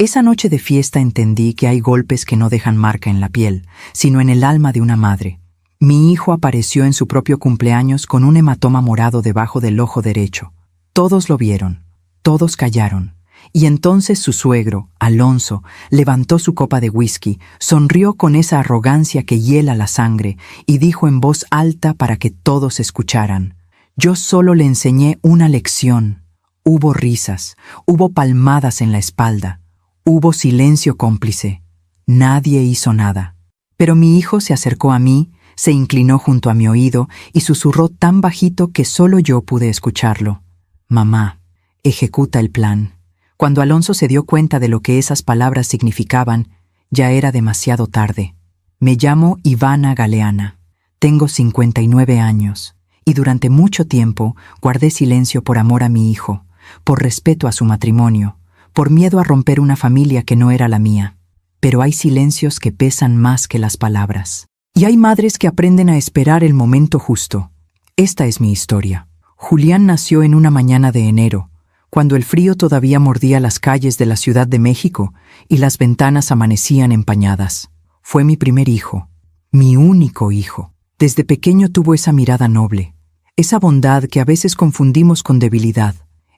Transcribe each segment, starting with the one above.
Esa noche de fiesta entendí que hay golpes que no dejan marca en la piel, sino en el alma de una madre. Mi hijo apareció en su propio cumpleaños con un hematoma morado debajo del ojo derecho. Todos lo vieron, todos callaron. Y entonces su suegro, Alonso, levantó su copa de whisky, sonrió con esa arrogancia que hiela la sangre y dijo en voz alta para que todos escucharan: «Yo solo le enseñé una lección». Hubo risas, hubo palmadas en la espalda, hubo silencio cómplice. Nadie hizo nada. Pero mi hijo se acercó a mí, se inclinó junto a mi oído y susurró tan bajito que solo yo pude escucharlo: «Mamá, ejecuta el plan». Cuando Alonso se dio cuenta de lo que esas palabras significaban, ya era demasiado tarde. Me llamo Ivana Galeana. Tengo 59 años y durante mucho tiempo guardé silencio por amor a mi hijo, por respeto a su matrimonio, por miedo a romper una familia que no era la mía. Pero hay silencios que pesan más que las palabras. Y hay madres que aprenden a esperar el momento justo. Esta es mi historia. Julián nació en una mañana de enero, cuando el frío todavía mordía las calles de la Ciudad de México y las ventanas amanecían empañadas. Fue mi primer hijo, mi único hijo. Desde pequeño tuvo esa mirada noble, esa bondad que a veces confundimos con debilidad.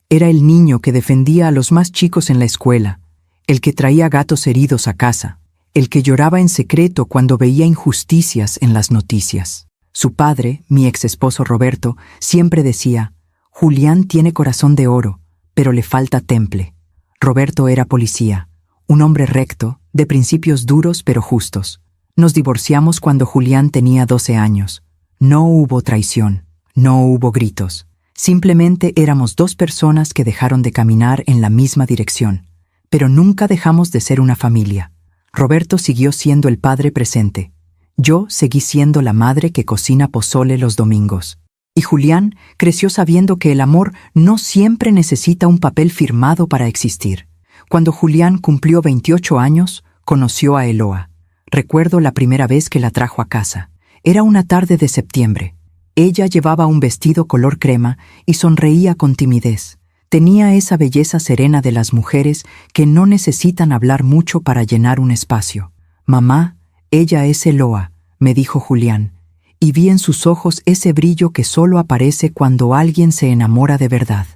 Era el niño que defendía a los más chicos en la escuela, el que traía gatos heridos a casa, el que lloraba en secreto cuando veía injusticias en las noticias. Su padre, mi ex esposo Roberto, siempre decía: «Julián tiene corazón de oro, pero le falta temple». Roberto era policía, un hombre recto, de principios duros pero justos. Nos divorciamos cuando Julián tenía 12 años. No hubo traición, no hubo gritos. Simplemente éramos dos personas que dejaron de caminar en la misma dirección. Pero nunca dejamos de ser una familia. Roberto siguió siendo el padre presente. Yo seguí siendo la madre que cocina pozole los domingos. Y Julián creció sabiendo que el amor no siempre necesita un papel firmado para existir. Cuando Julián cumplió 28 años, conoció a Eloa. Recuerdo la primera vez que la trajo a casa. Era una tarde de septiembre. Ella llevaba un vestido color crema y sonreía con timidez. Tenía esa belleza serena de las mujeres que no necesitan hablar mucho para llenar un espacio. «Mamá, ella es Eloa», me dijo Julián. Y vi en sus ojos ese brillo que solo aparece cuando alguien se enamora de verdad.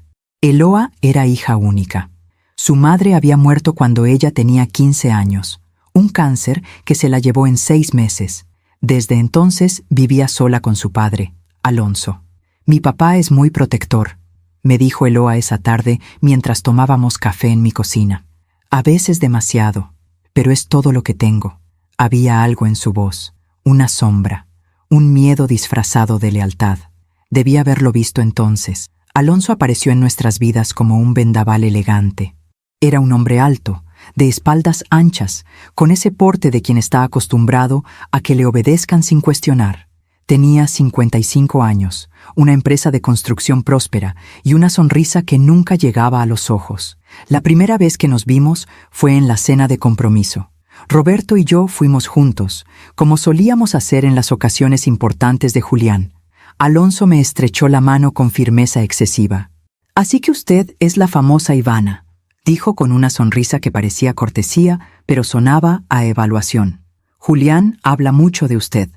Eloa era hija única. Su madre había muerto cuando ella tenía 15 años, un cáncer que se la llevó en 6 meses. Desde entonces vivía sola con su padre, Alonso. «Mi papá es muy protector», me dijo Eloa esa tarde mientras tomábamos café en mi cocina. «A veces demasiado, pero es todo lo que tengo». Había algo en su voz, una sombra. Un miedo disfrazado de lealtad. Debí haberlo visto entonces. Alonso apareció en nuestras vidas como un vendaval elegante. Era un hombre alto, de espaldas anchas, con ese porte de quien está acostumbrado a que le obedezcan sin cuestionar. Tenía 55 años, una empresa de construcción próspera y una sonrisa que nunca llegaba a los ojos. La primera vez que nos vimos fue en la cena de compromiso. Roberto y yo fuimos juntos, como solíamos hacer en las ocasiones importantes de Julián. Alonso me estrechó la mano con firmeza excesiva. «Así que usted es la famosa Ivana», dijo con una sonrisa que parecía cortesía, pero sonaba a evaluación. «Julián habla mucho de usted.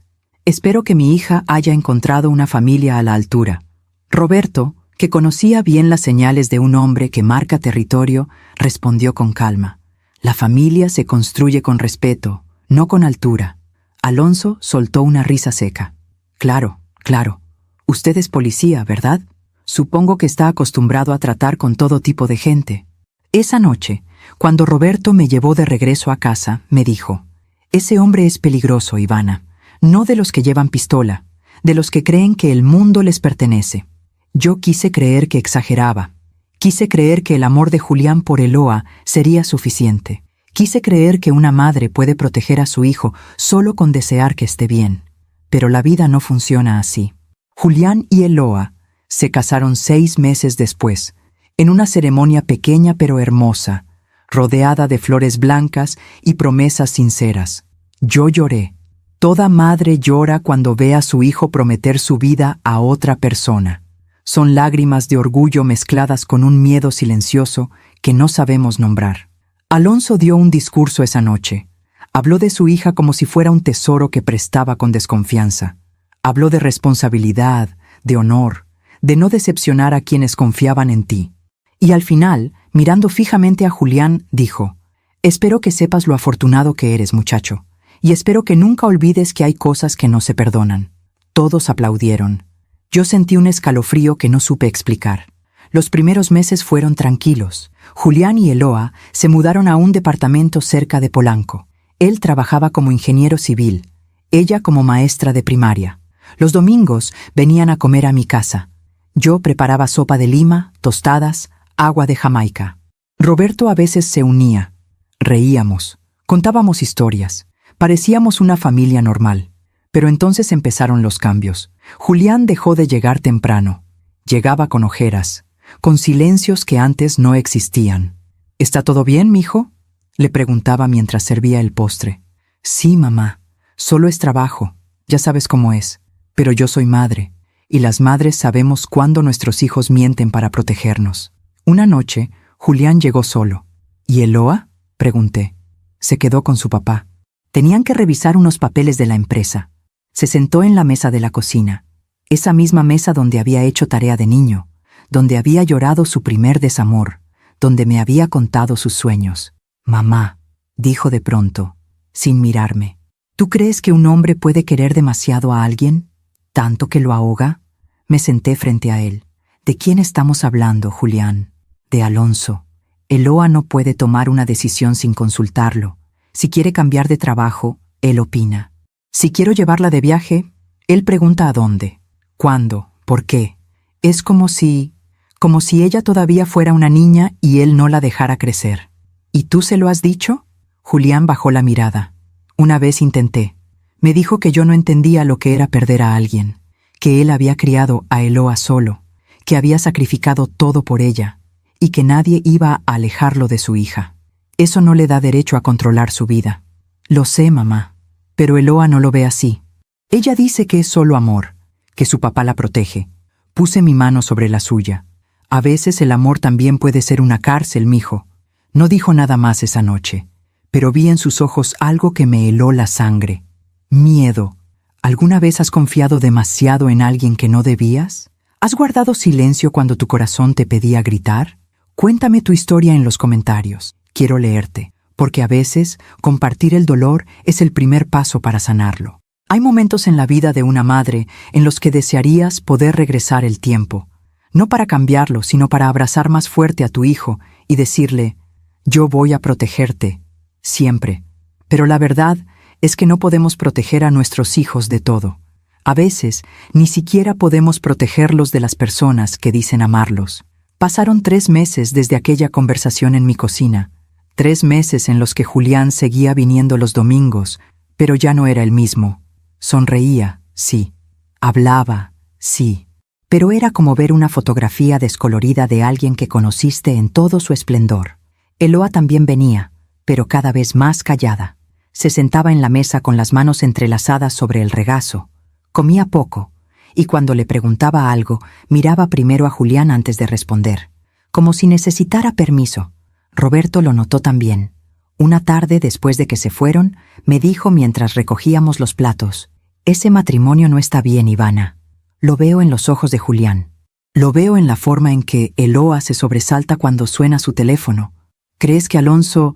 Espero que mi hija haya encontrado una familia a la altura». Roberto, que conocía bien las señales de un hombre que marca territorio, respondió con calma: «La familia se construye con respeto, no con altura». Alonso soltó una risa seca. «Claro, claro. Usted es policía, ¿verdad? Supongo que está acostumbrado a tratar con todo tipo de gente». Esa noche, cuando Roberto me llevó de regreso a casa, me dijo: «Ese hombre es peligroso, Ivana. No de los que llevan pistola, de los que creen que el mundo les pertenece». Yo quise creer que exageraba. Quise creer que el amor de Julián por Eloa sería suficiente. Quise creer que una madre puede proteger a su hijo solo con desear que esté bien. Pero la vida no funciona así. Julián y Eloa se casaron 6 meses después, en una ceremonia pequeña pero hermosa, rodeada de flores blancas y promesas sinceras. Yo lloré. Toda madre llora cuando ve a su hijo prometer su vida a otra persona. Son lágrimas de orgullo mezcladas con un miedo silencioso que no sabemos nombrar. Alonso dio un discurso esa noche. Habló de su hija como si fuera un tesoro que prestaba con desconfianza. Habló de responsabilidad, de honor, de no decepcionar a quienes confiaban en ti. Y al final, mirando fijamente a Julián, dijo: «Espero que sepas lo afortunado que eres, muchacho, y espero que nunca olvides que hay cosas que no se perdonan». Todos aplaudieron. Yo sentí un escalofrío que no supe explicar. Los primeros meses fueron tranquilos. Julián y Eloa se mudaron a un departamento cerca de Polanco. Él trabajaba como ingeniero civil, ella como maestra de primaria. Los domingos venían a comer a mi casa. Yo preparaba sopa de lima, tostadas, agua de Jamaica. Roberto a veces se unía. Reíamos, contábamos historias. Parecíamos una familia normal. Pero entonces empezaron los cambios. Julián dejó de llegar temprano. Llegaba con ojeras, con silencios que antes no existían. «¿Está todo bien, mijo?», le preguntaba mientras servía el postre. «Sí, mamá. Solo es trabajo. Ya sabes cómo es. Pero yo soy madre, y las madres sabemos cuándo nuestros hijos mienten para protegernos». Una noche, Julián llegó solo. «¿Y Eloa?», pregunté. Se quedó con su papá. Tenían que revisar unos papeles de la empresa. Se sentó en la mesa de la cocina, esa misma mesa donde había hecho tarea de niño, donde había llorado su primer desamor, donde me había contado sus sueños. «Mamá», dijo de pronto, sin mirarme, «¿tú crees que un hombre puede querer demasiado a alguien? ¿Tanto que lo ahoga?». Me senté frente a él. «¿De quién estamos hablando, Julián?». «De Alonso. Eloa no puede tomar una decisión sin consultarlo. Si quiere cambiar de trabajo, él opina. Si quiero llevarla de viaje, él pregunta a dónde, cuándo, por qué. Es como si ella todavía fuera una niña y él no la dejara crecer». «¿Y tú se lo has dicho?». Julián bajó la mirada. «Una vez intenté. Me dijo que yo no entendía lo que era perder a alguien, que él había criado a Eloa solo, que había sacrificado todo por ella, y que nadie iba a alejarlo de su hija. Eso no le da derecho a controlar su vida». «Lo sé, mamá, pero Eloa no lo ve así. Ella dice que es solo amor, que su papá la protege». Puse mi mano sobre la suya. «A veces el amor también puede ser una cárcel, mijo». No dijo nada más esa noche, pero vi en sus ojos algo que me heló la sangre. Miedo. ¿Alguna vez has confiado demasiado en alguien que no debías? ¿Has guardado silencio cuando tu corazón te pedía gritar? Cuéntame tu historia en los comentarios. Quiero leerte, porque a veces compartir el dolor es el primer paso para sanarlo. Hay momentos en la vida de una madre en los que desearías poder regresar el tiempo, no para cambiarlo, sino para abrazar más fuerte a tu hijo y decirle: «Yo voy a protegerte, siempre». Pero la verdad es que no podemos proteger a nuestros hijos de todo. A veces, ni siquiera podemos protegerlos de las personas que dicen amarlos. Pasaron 3 meses desde aquella conversación en mi cocina. 3 meses en los que Julián seguía viniendo los domingos, pero ya no era el mismo. Sonreía, sí. Hablaba, sí. Pero era como ver una fotografía descolorida de alguien que conociste en todo su esplendor. Eloa también venía, pero cada vez más callada. Se sentaba en la mesa con las manos entrelazadas sobre el regazo. Comía poco, y cuando le preguntaba algo, miraba primero a Julián antes de responder, como si necesitara permiso. Roberto lo notó también. Una tarde, después de que se fueron, me dijo mientras recogíamos los platos: «Ese matrimonio no está bien, Ivana. Lo veo en los ojos de Julián. Lo veo en la forma en que Eloa se sobresalta cuando suena su teléfono. ¿Crees que Alonso...?»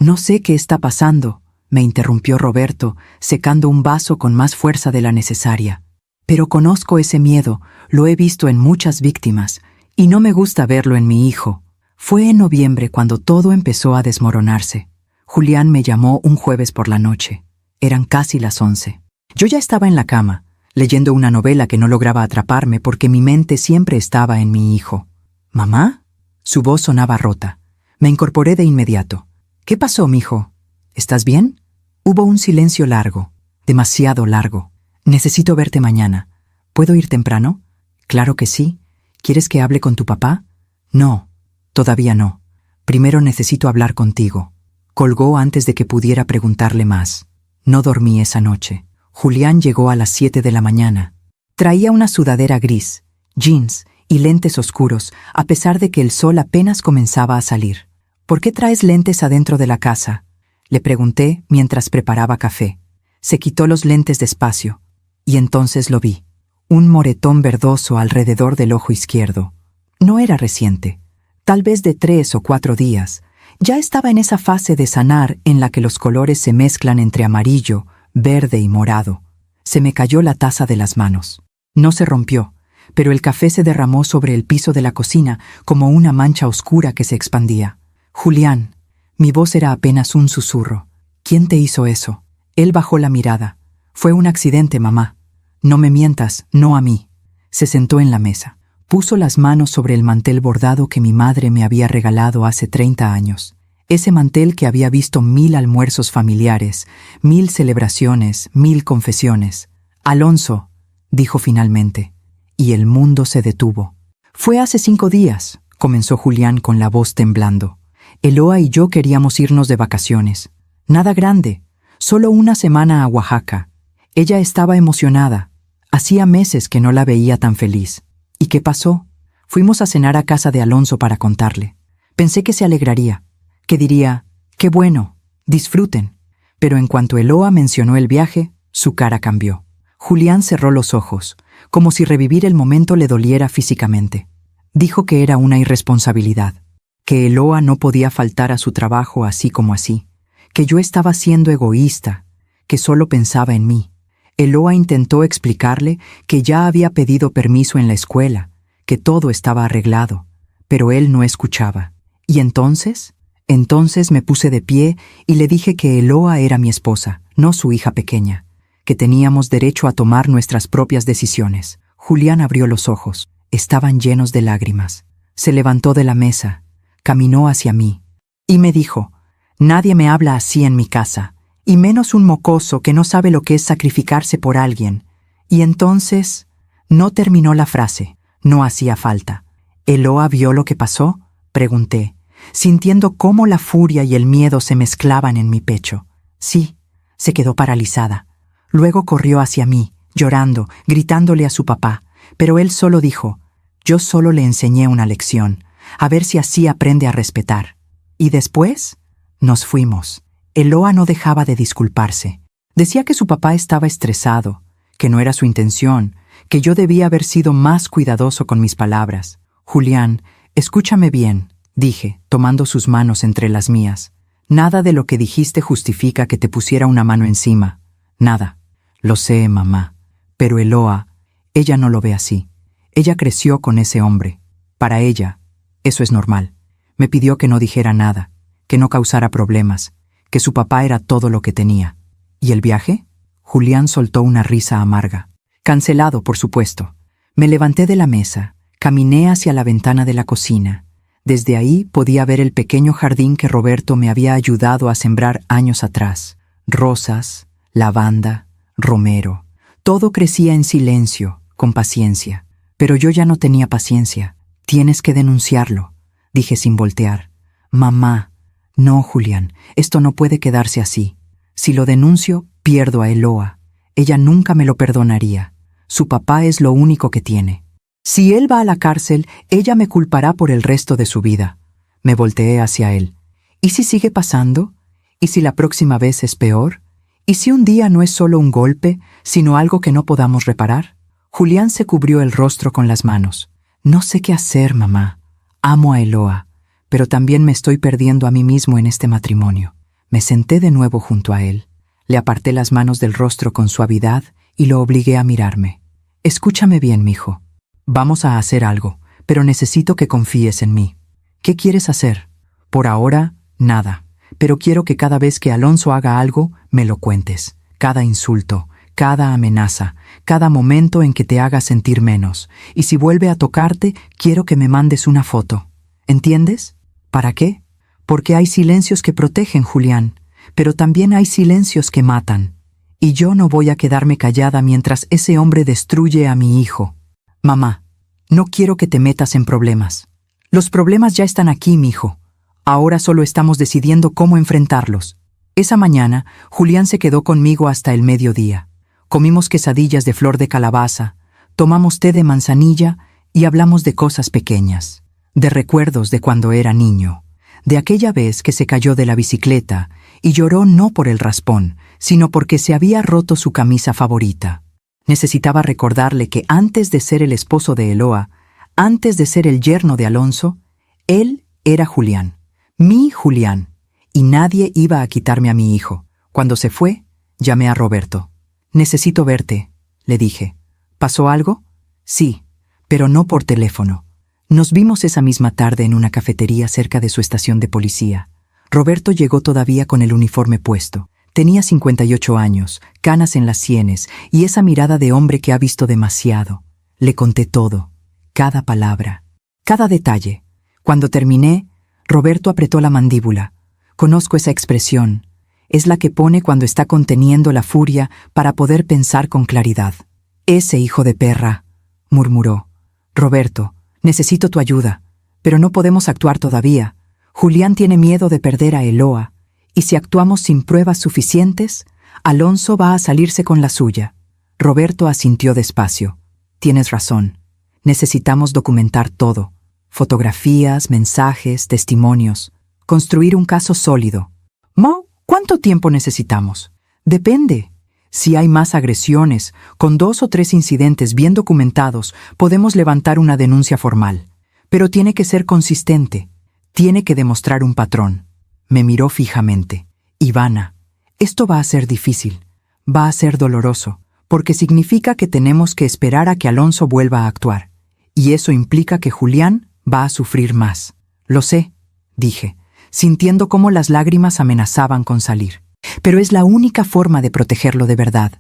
«No sé qué está pasando», me interrumpió Roberto, secando un vaso con más fuerza de la necesaria. «Pero conozco ese miedo, lo he visto en muchas víctimas, y no me gusta verlo en mi hijo». Fue en noviembre cuando todo empezó a desmoronarse. Julián me llamó un jueves por la noche. Eran casi las 11. Yo ya estaba en la cama, leyendo una novela que no lograba atraparme porque mi mente siempre estaba en mi hijo. «¿Mamá?». Su voz sonaba rota. Me incorporé de inmediato. «¿Qué pasó, mijo? ¿Estás bien?». Hubo un silencio largo, demasiado largo. «Necesito verte mañana. ¿Puedo ir temprano?». «Claro que sí. ¿Quieres que hable con tu papá?». «No, todavía no. Primero necesito hablar contigo». Colgó antes de que pudiera preguntarle más. No dormí esa noche. Julián llegó a las 7 de la mañana. Traía una sudadera gris, jeans y lentes oscuros, a pesar de que el sol apenas comenzaba a salir. ¿Por qué traes lentes adentro de la casa?, le pregunté mientras preparaba café. Se quitó los lentes despacio, y entonces lo vi. Un moretón verdoso alrededor del ojo izquierdo. No era reciente, tal vez de 3 o 4 días. Ya estaba en esa fase de sanar en la que los colores se mezclan entre amarillo, verde y morado. Se me cayó la taza de las manos. No se rompió, pero el café se derramó sobre el piso de la cocina como una mancha oscura que se expandía. «Julián», mi voz era apenas un susurro. «¿Quién te hizo eso?». Él bajó la mirada. «Fue un accidente, mamá. No me mientas, no a mí». Se sentó en la mesa. Puso las manos sobre el mantel bordado que mi madre me había regalado hace 30 años. Ese mantel que había visto 1000 almuerzos familiares, 1000 celebraciones, 1000 confesiones. «Alonso», dijo finalmente, y el mundo se detuvo. «Fue hace 5 días», comenzó Julián con la voz temblando. «Eloa y yo queríamos irnos de vacaciones. Nada grande, solo una semana a Oaxaca. Ella estaba emocionada. Hacía meses que no la veía tan feliz. ¿Y qué pasó? Fuimos a cenar a casa de Alonso para contarle. Pensé que se alegraría, que diría, «Qué bueno, disfruten». Pero en cuanto Eloa mencionó el viaje, su cara cambió. Julián cerró los ojos, como si revivir el momento le doliera físicamente. Dijo que era una irresponsabilidad, que Eloa no podía faltar a su trabajo así como así, que yo estaba siendo egoísta, que solo pensaba en mí. Eloa intentó explicarle que ya había pedido permiso en la escuela, que todo estaba arreglado, pero él no escuchaba. ¿Y entonces? Entonces me puse de pie y le dije que Eloa era mi esposa, no su hija pequeña, que teníamos derecho a tomar nuestras propias decisiones. Julián abrió los ojos. Estaban llenos de lágrimas. Se levantó de la mesa, caminó hacia mí y me dijo, «Nadie me habla así en mi casa, y menos un mocoso que no sabe lo que es sacrificarse por alguien». Y entonces no terminó la frase. No hacía falta. «¿Eloa vio lo que pasó?», pregunté, sintiendo cómo la furia y el miedo se mezclaban en mi pecho. Sí, se quedó paralizada. Luego corrió hacia mí, llorando, gritándole a su papá, pero él solo dijo, «Yo solo le enseñé una lección, a ver si así aprende a respetar». Y después nos fuimos. Eloa no dejaba de disculparse. Decía que su papá estaba estresado, que no era su intención, que yo debía haber sido más cuidadoso con mis palabras. «Julián, escúchame bien», dije, tomando sus manos entre las mías. «Nada de lo que dijiste justifica que te pusiera una mano encima. Nada». «Lo sé, mamá. Pero Eloa, ella no lo ve así. Ella creció con ese hombre. Para ella, eso es normal. Me pidió que no dijera nada, que no causara problemas, que su papá era todo lo que tenía». «¿Y el viaje?». Julián soltó una risa amarga. «Cancelado, por supuesto». Me levanté de la mesa, caminé hacia la ventana de la cocina. Desde ahí podía ver el pequeño jardín que Roberto me había ayudado a sembrar años atrás. Rosas, lavanda, romero. Todo crecía en silencio, con paciencia. Pero yo ya no tenía paciencia. «Tienes que denunciarlo», dije sin voltear. «Mamá». «No, Julián, esto no puede quedarse así. Si lo denuncio, pierdo a Eloa. Ella nunca me lo perdonaría. Su papá es lo único que tiene. Si él va a la cárcel, ella me culpará por el resto de su vida». Me volteé hacia él. «¿Y si sigue pasando? ¿Y si la próxima vez es peor? ¿Y si un día no es solo un golpe, sino algo que no podamos reparar?». Julián se cubrió el rostro con las manos. «No sé qué hacer, mamá. Amo a Eloa, pero también me estoy perdiendo a mí mismo en este matrimonio». Me senté de nuevo junto a él. Le aparté las manos del rostro con suavidad y lo obligué a mirarme. «Escúchame bien, mijo. Vamos a hacer algo, pero necesito que confíes en mí. ¿Qué quieres hacer?». «Por ahora, nada. Pero quiero que cada vez que Alonso haga algo, me lo cuentes. Cada insulto, cada amenaza, cada momento en que te haga sentir menos. Y si vuelve a tocarte, quiero que me mandes una foto. ¿Entiendes? ¿Para qué? Porque hay silencios que protegen, Julián, pero también hay silencios que matan. Y yo no voy a quedarme callada mientras ese hombre destruye a mi hijo. Mamá, no quiero que te metas en problemas. Los problemas ya están aquí, mijo. Ahora solo estamos decidiendo cómo enfrentarlos». Esa mañana, Julián se quedó conmigo hasta el mediodía. Comimos quesadillas de flor de calabaza, tomamos té de manzanilla y hablamos de cosas pequeñas, de recuerdos de cuando era niño, de aquella vez que se cayó de la bicicleta y lloró no por el raspón, sino porque se había roto su camisa favorita. Necesitaba recordarle que antes de ser el esposo de Eloa, antes de ser el yerno de Alonso, él era Julián, mi Julián, y nadie iba a quitarme a mi hijo. Cuando se fue, llamé a Roberto. «Necesito verte», le dije. «¿Pasó algo?» «Sí, pero no por teléfono». Nos vimos esa misma tarde en una cafetería cerca de su estación de policía. Roberto llegó todavía con el uniforme puesto. Tenía 58 años, canas en las sienes y esa mirada de hombre que ha visto demasiado. Le conté todo, cada palabra, cada detalle. Cuando terminé, Roberto apretó la mandíbula. Conozco esa expresión. Es la que pone cuando está conteniendo la furia para poder pensar con claridad. «Ese hijo de perra», murmuró. «Roberto, necesito tu ayuda, pero no podemos actuar todavía. Julián tiene miedo de perder a Eloa, y si actuamos sin pruebas suficientes, Alonso va a salirse con la suya». Roberto asintió despacio. «Tienes razón. Necesitamos documentar todo. Fotografías, mensajes, testimonios. Construir un caso sólido». «Mo, ¿cuánto tiempo necesitamos?» «Depende. Si hay más agresiones, con 2 o 3 incidentes bien documentados, podemos levantar una denuncia formal. Pero tiene que ser consistente. Tiene que demostrar un patrón». Me miró fijamente. «Ivana, esto va a ser difícil. Va a ser doloroso, porque significa que tenemos que esperar a que Alonso vuelva a actuar. Y eso implica que Julián va a sufrir más». «Lo sé», dije, sintiendo cómo las lágrimas amenazaban con salir. «Pero es la única forma de protegerlo de verdad.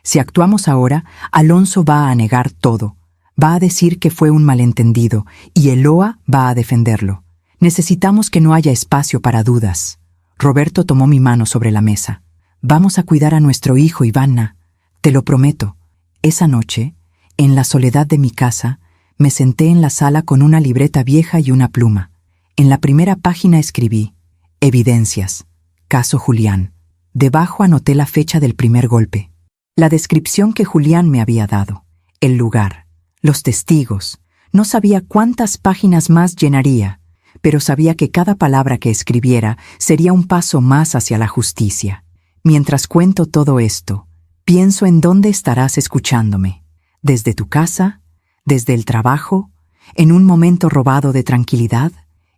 Si actuamos ahora, Alonso va a negar todo. Va a decir que fue un malentendido y Eloa va a defenderlo. Necesitamos que no haya espacio para dudas». Roberto tomó mi mano sobre la mesa. «Vamos a cuidar a nuestro hijo, Ivana. Te lo prometo». Esa noche, en la soledad de mi casa, me senté en la sala con una libreta vieja y una pluma. En la primera página escribí: «Evidencias. Caso Julián». Debajo anoté la fecha del primer golpe, la descripción que Julián me había dado, el lugar, los testigos. No sabía cuántas páginas más llenaría, pero sabía que cada palabra que escribiera sería un paso más hacia la justicia. Mientras cuento todo esto, pienso en dónde estarás escuchándome. Desde tu casa, desde el trabajo, en un momento robado de tranquilidad.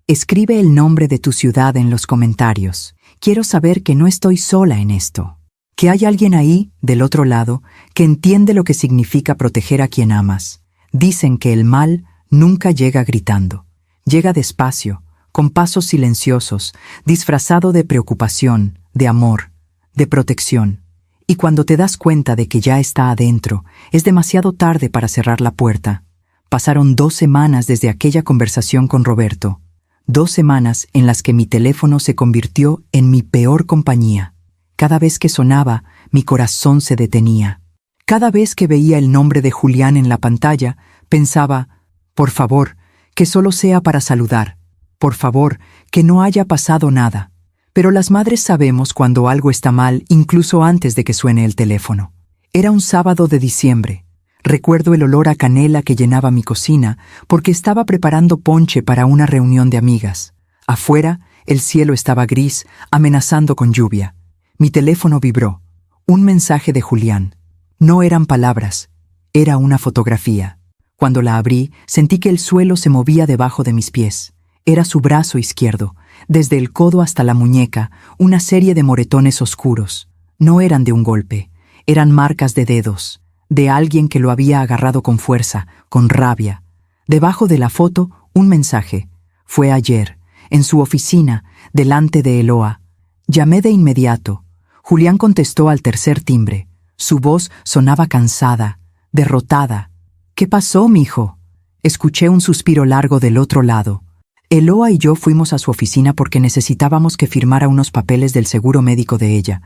Escribe el nombre de tu ciudad en los comentarios. Quiero saber que no estoy sola en esto, que hay alguien ahí, del otro lado, que entiende lo que significa proteger a quien amas. Dicen que el mal nunca llega gritando. Llega despacio, con pasos silenciosos, disfrazado de preocupación, de amor, de protección. Y cuando te das cuenta de que ya está adentro, es demasiado tarde para cerrar la puerta. Pasaron 2 semanas desde aquella conversación con Roberto. 2 semanas en las que mi teléfono se convirtió en mi peor compañía. Cada vez que sonaba, mi corazón se detenía. Cada vez que veía el nombre de Julián en la pantalla, pensaba: «Por favor, que solo sea para saludar. Por favor, que no haya pasado nada». Pero las madres sabemos cuando algo está mal incluso antes de que suene el teléfono. Era un sábado de diciembre. Recuerdo el olor a canela que llenaba mi cocina porque estaba preparando ponche para una reunión de amigas. Afuera, el cielo estaba gris, amenazando con lluvia. Mi teléfono vibró. Un mensaje de Julián. No eran palabras, era una fotografía. Cuando la abrí, sentí que el suelo se movía debajo de mis pies. Era su brazo izquierdo, desde el codo hasta la muñeca, una serie de moretones oscuros. No eran de un golpe, eran marcas de dedos, de alguien que lo había agarrado con fuerza, con rabia. Debajo de la foto, un mensaje. Fue ayer, en su oficina, delante de Eloa. Llamé de inmediato. Julián contestó al tercer timbre. Su voz sonaba cansada, derrotada. «¿Qué pasó, mijo?». Escuché un suspiro largo del otro lado. Eloa y yo fuimos a su oficina porque necesitábamos que firmara unos papeles del seguro médico de ella.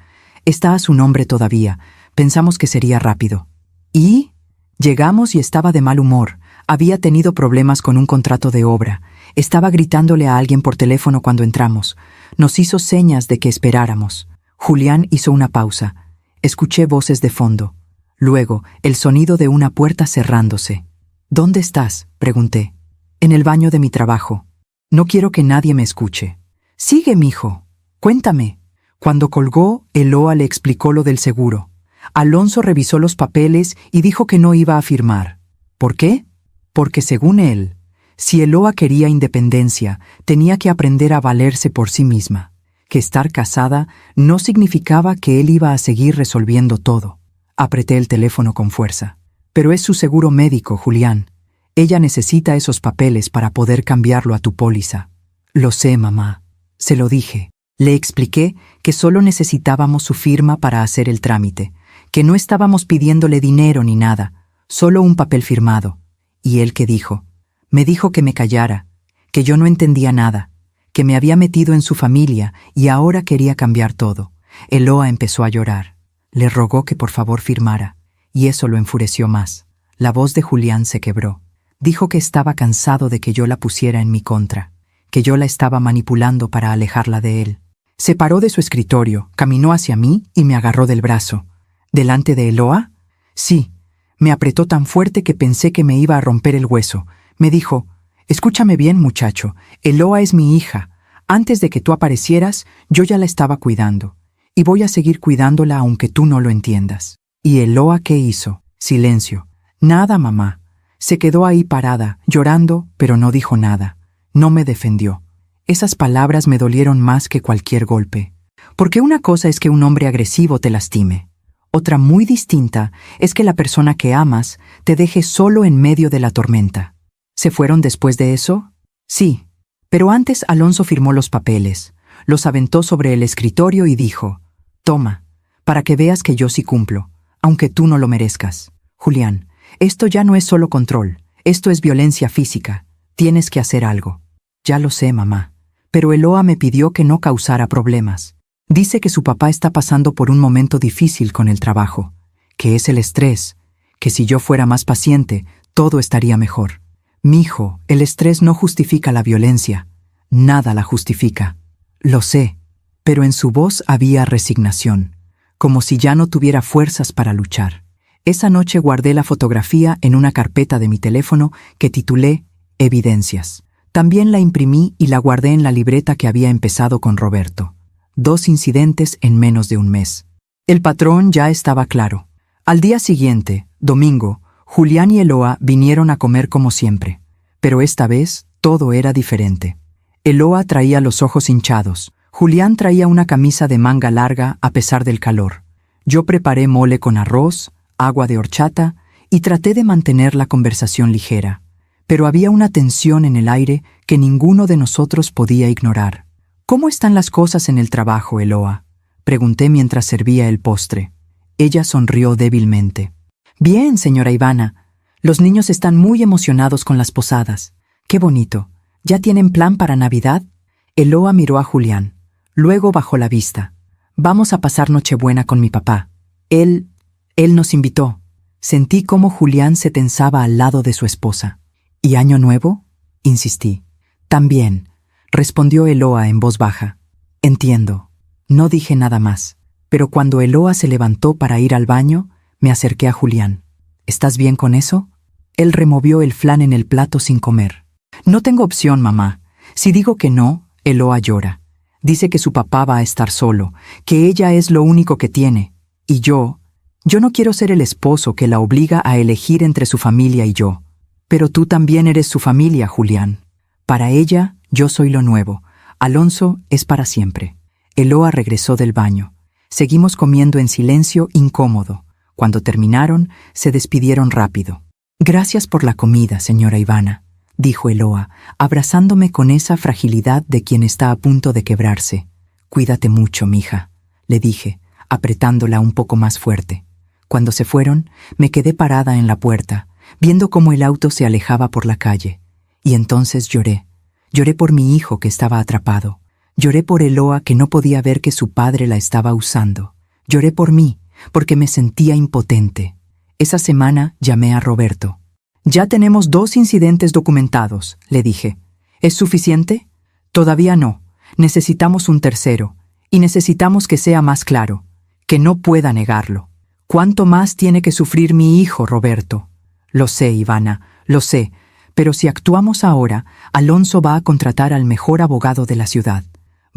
Está a su nombre todavía. Pensamos que sería rápido. ¿Y? Llegamos y estaba de mal humor. Había tenido problemas con un contrato de obra. Estaba gritándole a alguien por teléfono cuando entramos. Nos hizo señas de que esperáramos. Julián hizo una pausa. Escuché voces de fondo. Luego, el sonido de una puerta cerrándose. «¿Dónde estás?», pregunté. «En el baño de mi trabajo. No quiero que nadie me escuche». Sigue, mijo. Cuéntame. Cuando colgó, Eloa le explicó lo del seguro. Alonso revisó los papeles y dijo que no iba a firmar. ¿Por qué? Porque según él, si Eloa quería independencia, tenía que aprender a valerse por sí misma, que estar casada no significaba que él iba a seguir resolviendo todo. Apreté el teléfono con fuerza. Pero es su seguro médico, Julián. Ella necesita esos papeles para poder cambiarlo a tu póliza. Lo sé, mamá. Se lo dije. Le expliqué que solo necesitábamos su firma para hacer el trámite, que no estábamos pidiéndole dinero ni nada, solo un papel firmado. ¿Y él qué dijo? Me dijo que me callara, que yo no entendía nada, que me había metido en su familia y ahora quería cambiar todo. Eloa empezó a llorar. Le rogó que por favor firmara, y eso lo enfureció más. La voz de Julián se quebró. Dijo que estaba cansado de que yo la pusiera en mi contra, que yo la estaba manipulando para alejarla de él. Se paró de su escritorio, caminó hacia mí y me agarró del brazo. ¿Delante de Eloa? Sí. Me apretó tan fuerte que pensé que me iba a romper el hueso. Me dijo, escúchame bien, muchacho, Eloa es mi hija. Antes de que tú aparecieras, yo ya la estaba cuidando. Y voy a seguir cuidándola aunque tú no lo entiendas. ¿Y Eloa qué hizo? Silencio. Nada, mamá. Se quedó ahí parada, llorando, pero no dijo nada. No me defendió. Esas palabras me dolieron más que cualquier golpe. Porque una cosa es que un hombre agresivo te lastime. Otra muy distinta es que la persona que amas te deje solo en medio de la tormenta. ¿Se fueron después de eso? Sí. Pero antes Alonso firmó los papeles, los aventó sobre el escritorio y dijo, toma, para que veas que yo sí cumplo, aunque tú no lo merezcas. Julián, esto ya no es solo control, esto es violencia física. Tienes que hacer algo. Ya lo sé, mamá. Pero Eloa me pidió que no causara problemas. Dice que su papá está pasando por un momento difícil con el trabajo, que es el estrés, que si yo fuera más paciente, todo estaría mejor. Mijo, el estrés no justifica la violencia. Nada la justifica. Lo sé, pero en su voz había resignación, como si ya no tuviera fuerzas para luchar. Esa noche guardé la fotografía en una carpeta de mi teléfono que titulé Evidencias. También la imprimí y la guardé en la libreta que había empezado con Roberto. 2 incidentes en menos de un mes. El patrón ya estaba claro. Al día siguiente, domingo, Julián y Eloa vinieron a comer como siempre, pero esta vez todo era diferente. Eloa traía los ojos hinchados. Julián traía una camisa de manga larga a pesar del calor. Yo preparé mole con arroz, agua de horchata y traté de mantener la conversación ligera. Pero había una tensión en el aire que ninguno de nosotros podía ignorar. ¿Cómo están las cosas en el trabajo, Eloa?, pregunté mientras servía el postre. Ella sonrió débilmente. Bien, señora Ivana. Los niños están muy emocionados con las posadas. ¡Qué bonito! ¿Ya tienen plan para Navidad? Eloa miró a Julián. Luego bajó la vista. Vamos a pasar Nochebuena con mi papá. Él nos invitó. Sentí cómo Julián se tensaba al lado de su esposa. ¿Y Año Nuevo?, insistí. También, respondió Eloa en voz baja. Entiendo. No dije nada más, pero cuando Eloa se levantó para ir al baño, me acerqué a Julián. ¿Estás bien con eso? Él removió el flan en el plato sin comer. No tengo opción, mamá. Si digo que no, Eloa llora. Dice que su papá va a estar solo, que ella es lo único que tiene. Y yo no quiero ser el esposo que la obliga a elegir entre su familia y yo. Pero tú también eres su familia, Julián. Para ella, yo soy lo nuevo. Alonso es para siempre. Eloa regresó del baño. Seguimos comiendo en silencio incómodo. Cuando terminaron, se despidieron rápido. Gracias por la comida, señora Ivana, dijo Eloa, abrazándome con esa fragilidad de quien está a punto de quebrarse. Cuídate mucho, mija, le dije, apretándola un poco más fuerte. Cuando se fueron, me quedé parada en la puerta, viendo cómo el auto se alejaba por la calle. Y entonces lloré. Lloré por mi hijo que estaba atrapado. Lloré por Eloa que no podía ver que su padre la estaba usando. Lloré por mí, porque me sentía impotente. Esa semana llamé a Roberto. Ya tenemos 2 incidentes documentados, le dije. ¿Es suficiente? Todavía no. Necesitamos un tercero. Y necesitamos que sea más claro. Que no pueda negarlo. ¿Cuánto más tiene que sufrir mi hijo, Roberto? Lo sé, Ivana, lo sé. Pero si actuamos ahora, Alonso va a contratar al mejor abogado de la ciudad.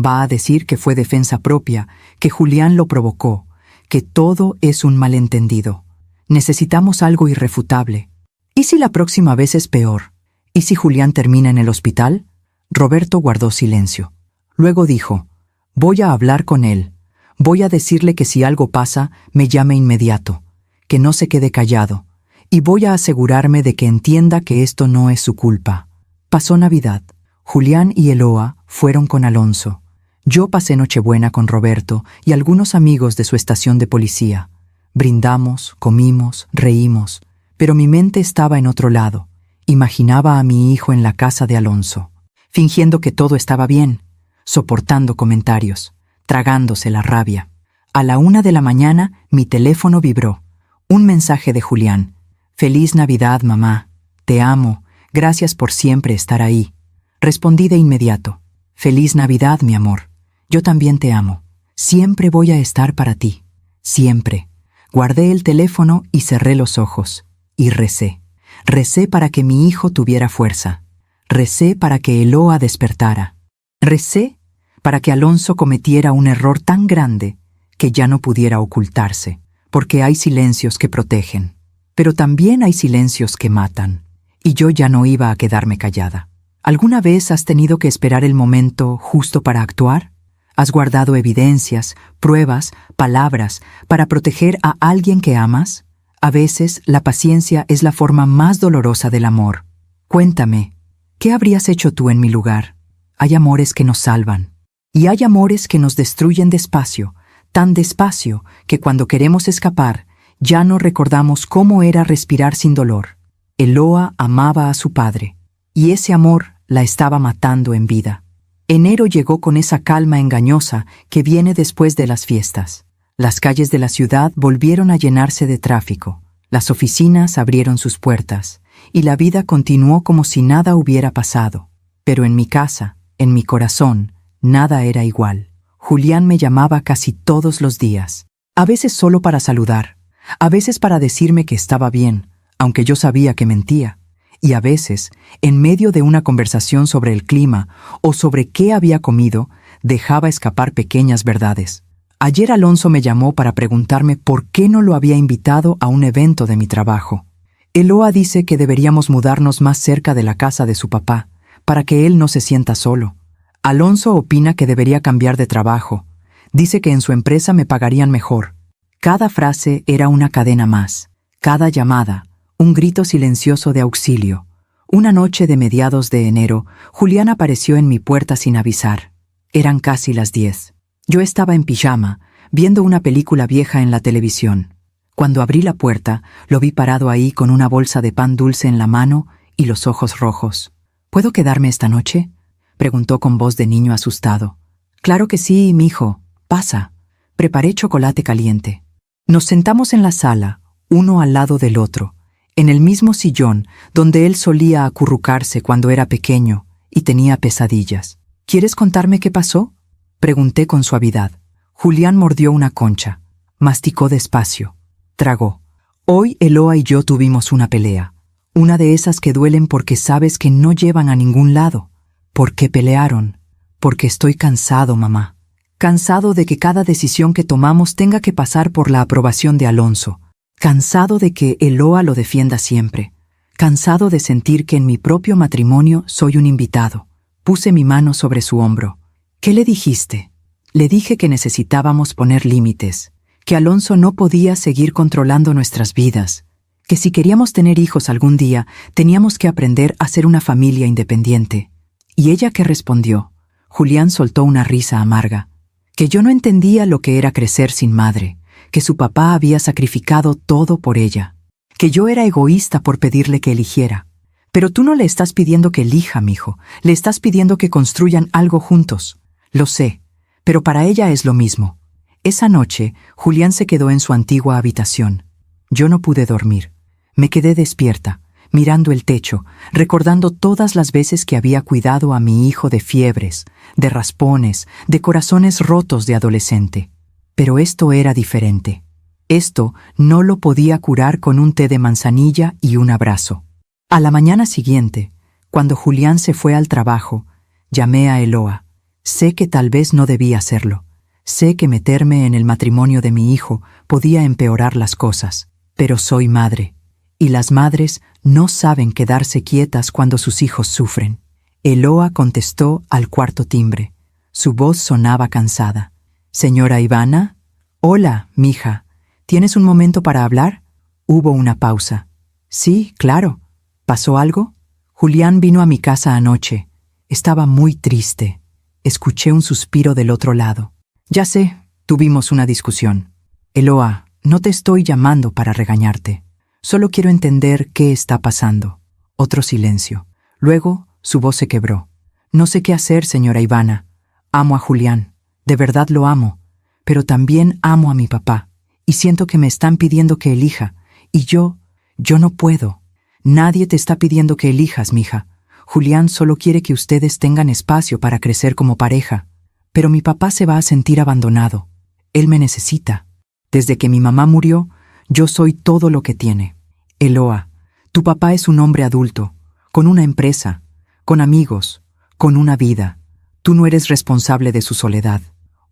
Va a decir que fue defensa propia, que Julián lo provocó, que todo es un malentendido. Necesitamos algo irrefutable. ¿Y si la próxima vez es peor? ¿Y si Julián termina en el hospital? Roberto guardó silencio. Luego dijo: voy a hablar con él. Voy a decirle que si algo pasa, me llame inmediato, que no se quede callado, y voy a asegurarme de que entienda que esto no es su culpa. Pasó Navidad. Julián y Eloa fueron con Alonso. Yo pasé Nochebuena con Roberto y algunos amigos de su estación de policía. Brindamos, comimos, reímos, pero mi mente estaba en otro lado. Imaginaba a mi hijo en la casa de Alonso, fingiendo que todo estaba bien, soportando comentarios, tragándose la rabia. A la 1 de la mañana mi teléfono vibró. Un mensaje de Julián: «Feliz Navidad, mamá. Te amo. Gracias por siempre estar ahí». Respondí de inmediato: «Feliz Navidad, mi amor. Yo también te amo. Siempre voy a estar para ti. Siempre». Guardé el teléfono y cerré los ojos. Y recé. Recé para que mi hijo tuviera fuerza. Recé para que Eloa despertara. Recé para que Alonso cometiera un error tan grande que ya no pudiera ocultarse, porque hay silencios que protegen, pero también hay silencios que matan, y yo ya no iba a quedarme callada. ¿Alguna vez has tenido que esperar el momento justo para actuar? ¿Has guardado evidencias, pruebas, palabras para proteger a alguien que amas? A veces la paciencia es la forma más dolorosa del amor. Cuéntame, ¿qué habrías hecho tú en mi lugar? Hay amores que nos salvan, y hay amores que nos destruyen despacio, tan despacio que cuando queremos escapar, ya no recordamos cómo era respirar sin dolor. Eloa amaba a su padre, y ese amor la estaba matando en vida. Enero llegó con esa calma engañosa que viene después de las fiestas. Las calles de la ciudad volvieron a llenarse de tráfico, las oficinas abrieron sus puertas, y la vida continuó como si nada hubiera pasado. Pero en mi casa, en mi corazón, nada era igual. Julián me llamaba casi todos los días, a veces solo para saludar, a veces para decirme que estaba bien, aunque yo sabía que mentía, y a veces, en medio de una conversación sobre el clima o sobre qué había comido, dejaba escapar pequeñas verdades. Ayer Alonso me llamó para preguntarme por qué no lo había invitado a un evento de mi trabajo. Eloa dice que deberíamos mudarnos más cerca de la casa de su papá, para que él no se sienta solo. Alonso opina que debería cambiar de trabajo. Dice que en su empresa me pagarían mejor. Cada frase era una cadena más. Cada llamada, un grito silencioso de auxilio. Una noche de mediados de enero, Julián apareció en mi puerta sin avisar. Eran casi las 10. Yo estaba en pijama, viendo una película vieja en la televisión. Cuando abrí la puerta, lo vi parado ahí con una bolsa de pan dulce en la mano y los ojos rojos. «¿Puedo quedarme esta noche?», preguntó con voz de niño asustado. «Claro que sí, mijo. Pasa». Preparé chocolate caliente. Nos sentamos en la sala, uno al lado del otro, en el mismo sillón donde él solía acurrucarse cuando era pequeño y tenía pesadillas. «¿Quieres contarme qué pasó?», pregunté con suavidad. Julián mordió una concha, masticó despacio, tragó. «Hoy Eloa y yo tuvimos una pelea, una de esas que duelen porque sabes que no llevan a ningún lado». «¿Por qué pelearon?». «Porque estoy cansado, mamá. Cansado de que cada decisión que tomamos tenga que pasar por la aprobación de Alonso. Cansado de que Eloa lo defienda siempre. Cansado de sentir que en mi propio matrimonio soy un invitado». Puse mi mano sobre su hombro. «¿Qué le dijiste?». «Le dije que necesitábamos poner límites, que Alonso no podía seguir controlando nuestras vidas, que si queríamos tener hijos algún día, teníamos que aprender a ser una familia independiente». ¿Y ella qué respondió? Julián soltó una risa amarga. Que yo no entendía lo que era crecer sin madre, que su papá había sacrificado todo por ella, que yo era egoísta por pedirle que eligiera. «Pero tú no le estás pidiendo que elija, mijo, le estás pidiendo que construyan algo juntos». «Lo sé, pero para ella es lo mismo». Esa noche, Julián se quedó en su antigua habitación. Yo no pude dormir. Me quedé despierta, mirando el techo, recordando todas las veces que había cuidado a mi hijo de fiebres, de raspones, de corazones rotos de adolescente. Pero esto era diferente. Esto no lo podía curar con un té de manzanilla y un abrazo. A la mañana siguiente, cuando Julián se fue al trabajo, llamé a Eloa. Sé que tal vez no debía hacerlo. Sé que meterme en el matrimonio de mi hijo podía empeorar las cosas, pero soy madre, y las madres no saben quedarse quietas cuando sus hijos sufren. Eloa contestó al cuarto timbre. Su voz sonaba cansada. «Señora Ivana». «Hola, mija. ¿Tienes un momento para hablar?» Hubo una pausa. «Sí, claro. ¿Pasó algo?» «Julián vino a mi casa anoche. Estaba muy triste». Escuché un suspiro del otro lado. «Ya sé, tuvimos una discusión. Eloa, no te estoy llamando para regañarte. Solo quiero entender qué está pasando». Otro silencio. Luego, su voz se quebró. «No sé qué hacer, señora Ivana. Amo a Julián. De verdad lo amo. Pero también amo a mi papá. Y siento que me están pidiendo que elija. Y yo no puedo». «Nadie te está pidiendo que elijas, mija. Julián solo quiere que ustedes tengan espacio para crecer como pareja. Pero mi papá se va a sentir abandonado. Él me necesita. Desde que mi mamá murió, yo soy todo lo que tiene. Eloa, tu papá es un hombre adulto, con una empresa, con amigos, con una vida. Tú no eres responsable de su soledad».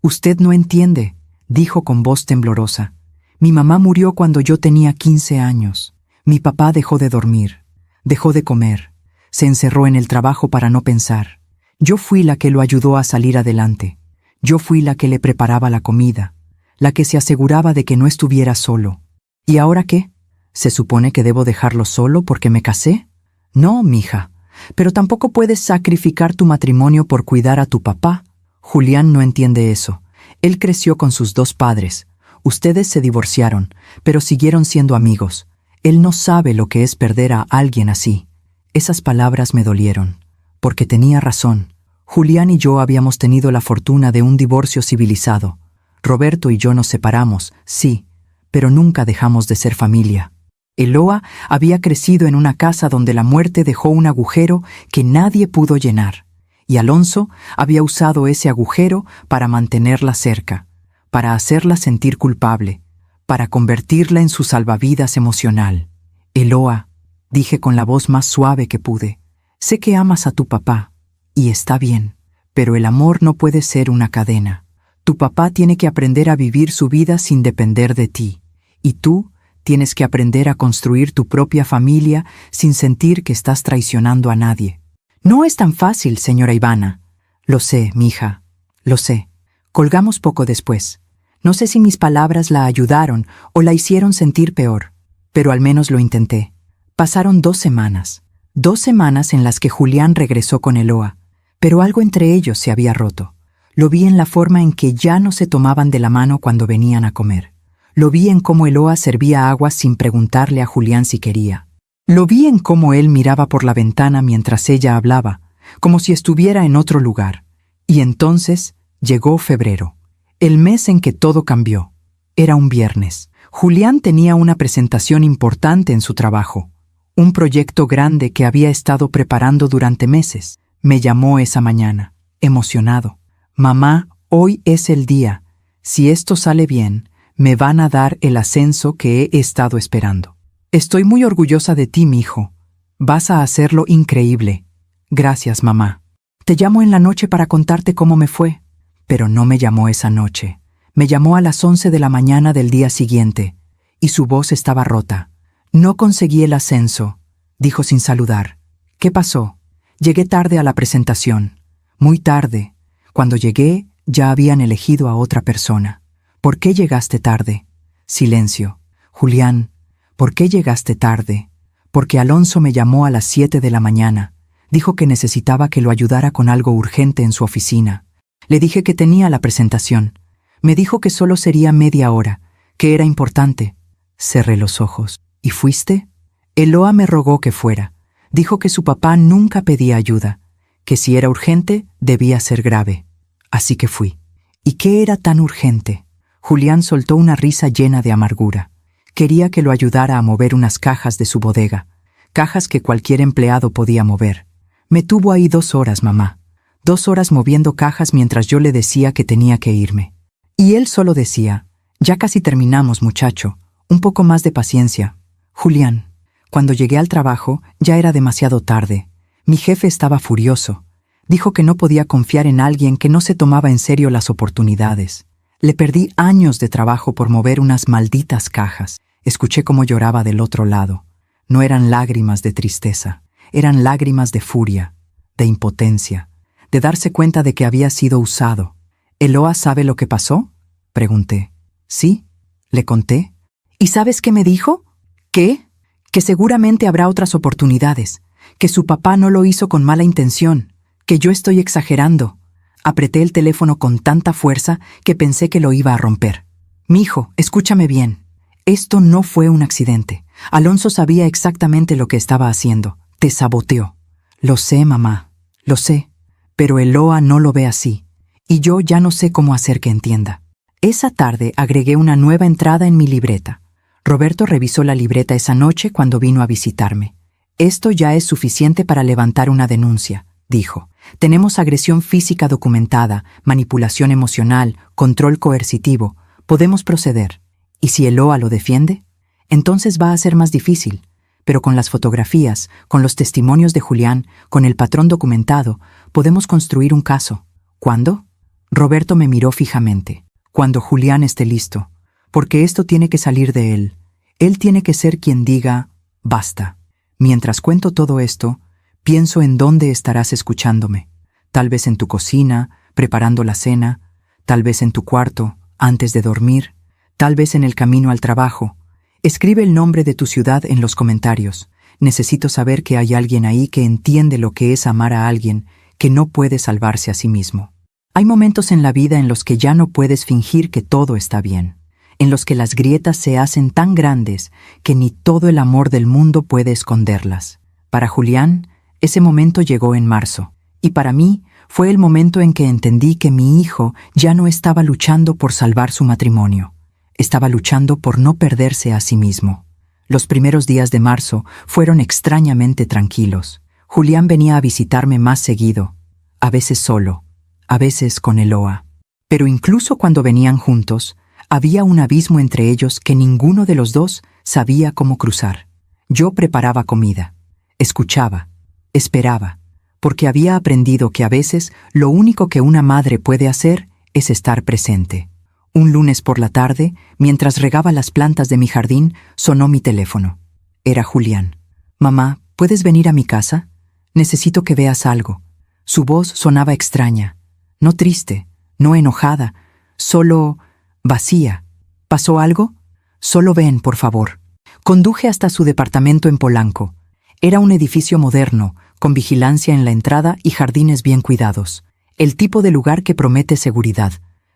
«Usted no entiende», dijo con voz temblorosa. «Mi mamá murió cuando yo tenía 15 años. Mi papá dejó de dormir, dejó de comer, se encerró en el trabajo para no pensar. Yo fui la que lo ayudó a salir adelante. Yo fui la que le preparaba la comida, la que se aseguraba de que no estuviera solo. ¿Y ahora qué? ¿Se supone que debo dejarlo solo porque me casé? No, mija, pero tampoco puedes sacrificar tu matrimonio por cuidar a tu papá. Julián no entiende eso. Él creció con sus dos padres. Ustedes se divorciaron, pero siguieron siendo amigos. Él no sabe lo que es perder a alguien así». Esas palabras me dolieron, porque tenía razón. Julián y yo habíamos tenido la fortuna de un divorcio civilizado. Roberto y yo nos separamos, sí, pero nunca dejamos de ser familia. Eloa había crecido en una casa donde la muerte dejó un agujero que nadie pudo llenar, y Alonso había usado ese agujero para mantenerla cerca, para hacerla sentir culpable, para convertirla en su salvavidas emocional. «Eloa», dije con la voz más suave que pude, «sé que amas a tu papá, y está bien, pero el amor no puede ser una cadena. Tu papá tiene que aprender a vivir su vida sin depender de ti, y tú tienes que aprender a construir tu propia familia sin sentir que estás traicionando a nadie». «No es tan fácil, señora Ivana». «Lo sé, mija, lo sé». Colgamos poco después. No sé si mis palabras la ayudaron o la hicieron sentir peor, pero al menos lo intenté. Pasaron 2 semanas. 2 semanas en las que Julián regresó con Eloa, pero algo entre ellos se había roto. Lo vi en la forma en que ya no se tomaban de la mano cuando venían a comer. Lo vi en cómo Eloa servía agua sin preguntarle a Julián si quería. Lo vi en cómo él miraba por la ventana mientras ella hablaba, como si estuviera en otro lugar. Y entonces llegó febrero, el mes en que todo cambió. Era un viernes. Julián tenía una presentación importante en su trabajo, un proyecto grande que había estado preparando durante meses. Me llamó esa mañana, emocionado. «Mamá, hoy es el día. Si esto sale bien, me van a dar el ascenso que he estado esperando. Estoy muy orgullosa de ti, mijo. Vas a hacerlo increíble». «Gracias, mamá. Te llamo en la noche para contarte cómo me fue». Pero no me llamó esa noche. Me llamó a las 11 de la mañana del día siguiente, y su voz estaba rota. «No conseguí el ascenso», dijo sin saludar. «¿Qué pasó?» «Llegué tarde a la presentación. Muy tarde. Cuando llegué, ya habían elegido a otra persona». «¿Por qué llegaste tarde?» Silencio. «Julián, ¿por qué llegaste tarde?» «Porque Alonso me llamó a las 7 de la mañana. Dijo que necesitaba que lo ayudara con algo urgente en su oficina. Le dije que tenía la presentación. Me dijo que solo sería media hora, que era importante». Cerré los ojos. «¿Y fuiste?» Eloa me rogó que fuera. Dijo que su papá nunca pedía ayuda, que si era urgente, debía ser grave. Así que fui. ¿Y qué era tan urgente? Julián soltó una risa llena de amargura. Quería que lo ayudara a mover unas cajas de su bodega, cajas que cualquier empleado podía mover. Me tuvo ahí 2 horas, mamá. 2 horas moviendo cajas mientras yo le decía que tenía que irme. Y él solo decía, «Ya casi terminamos, muchacho. Un poco más de paciencia». Julián, cuando llegué al trabajo, ya era demasiado tarde. Mi jefe estaba furioso. Dijo que no podía confiar en alguien que no se tomaba en serio las oportunidades. Le perdí años de trabajo por mover unas malditas cajas. Escuché cómo lloraba del otro lado. No eran lágrimas de tristeza, eran lágrimas de furia, de impotencia, de darse cuenta de que había sido usado. ¿Eloa sabe lo que pasó?, pregunté. Sí, le conté. ¿Y sabes qué me dijo? ¿Qué? Que seguramente habrá otras oportunidades, que su papá no lo hizo con mala intención, que yo estoy exagerando. Apreté el teléfono con tanta fuerza que pensé que lo iba a romper. Mijo, escúchame bien. Esto no fue un accidente. Alonso sabía exactamente lo que estaba haciendo. Te saboteó. Lo sé, mamá, lo sé. Pero Eloa no lo ve así. Y yo ya no sé cómo hacer que entienda. Esa tarde agregué una nueva entrada en mi libreta. Roberto revisó la libreta esa noche cuando vino a visitarme. Esto ya es suficiente para levantar una denuncia, dijo. Tenemos agresión física documentada, manipulación emocional, control coercitivo. Podemos proceder. ¿Y si Eloa lo defiende? Entonces va a ser más difícil. Pero con las fotografías, con los testimonios de Julián, con el patrón documentado, podemos construir un caso. ¿Cuándo? Roberto me miró fijamente. Cuando Julián esté listo. Porque esto tiene que salir de él. Él tiene que ser quien diga, basta. Mientras cuento todo esto, pienso en dónde estarás escuchándome. Tal vez en tu cocina, preparando la cena, tal vez en tu cuarto, antes de dormir, tal vez en el camino al trabajo. Escribe el nombre de tu ciudad en los comentarios. Necesito saber que hay alguien ahí que entiende lo que es amar a alguien que no puede salvarse a sí mismo. Hay momentos en la vida en los que ya no puedes fingir que todo está bien, en los que las grietas se hacen tan grandes que ni todo el amor del mundo puede esconderlas. Para Julián, ese momento llegó en marzo, y para mí fue el momento en que entendí que mi hijo ya no estaba luchando por salvar su matrimonio. Estaba luchando por no perderse a sí mismo. Los primeros días de marzo fueron extrañamente tranquilos. Julián venía a visitarme más seguido, a veces solo, a veces con Eloa. Pero incluso cuando venían juntos, había un abismo entre ellos que ninguno de los dos sabía cómo cruzar. Yo preparaba comida, escuchaba, esperaba, porque había aprendido que a veces lo único que una madre puede hacer es estar presente. Un lunes por la tarde, mientras regaba las plantas de mi jardín, sonó mi teléfono. Era Julián. «Mamá, ¿puedes venir a mi casa? Necesito que veas algo». Su voz sonaba extraña, no triste, no enojada, solo vacía. ¿Pasó algo? Solo ven, por favor. Conduje hasta su departamento en Polanco. Era un edificio moderno, con vigilancia en la entrada y jardines bien cuidados. El tipo de lugar que promete seguridad.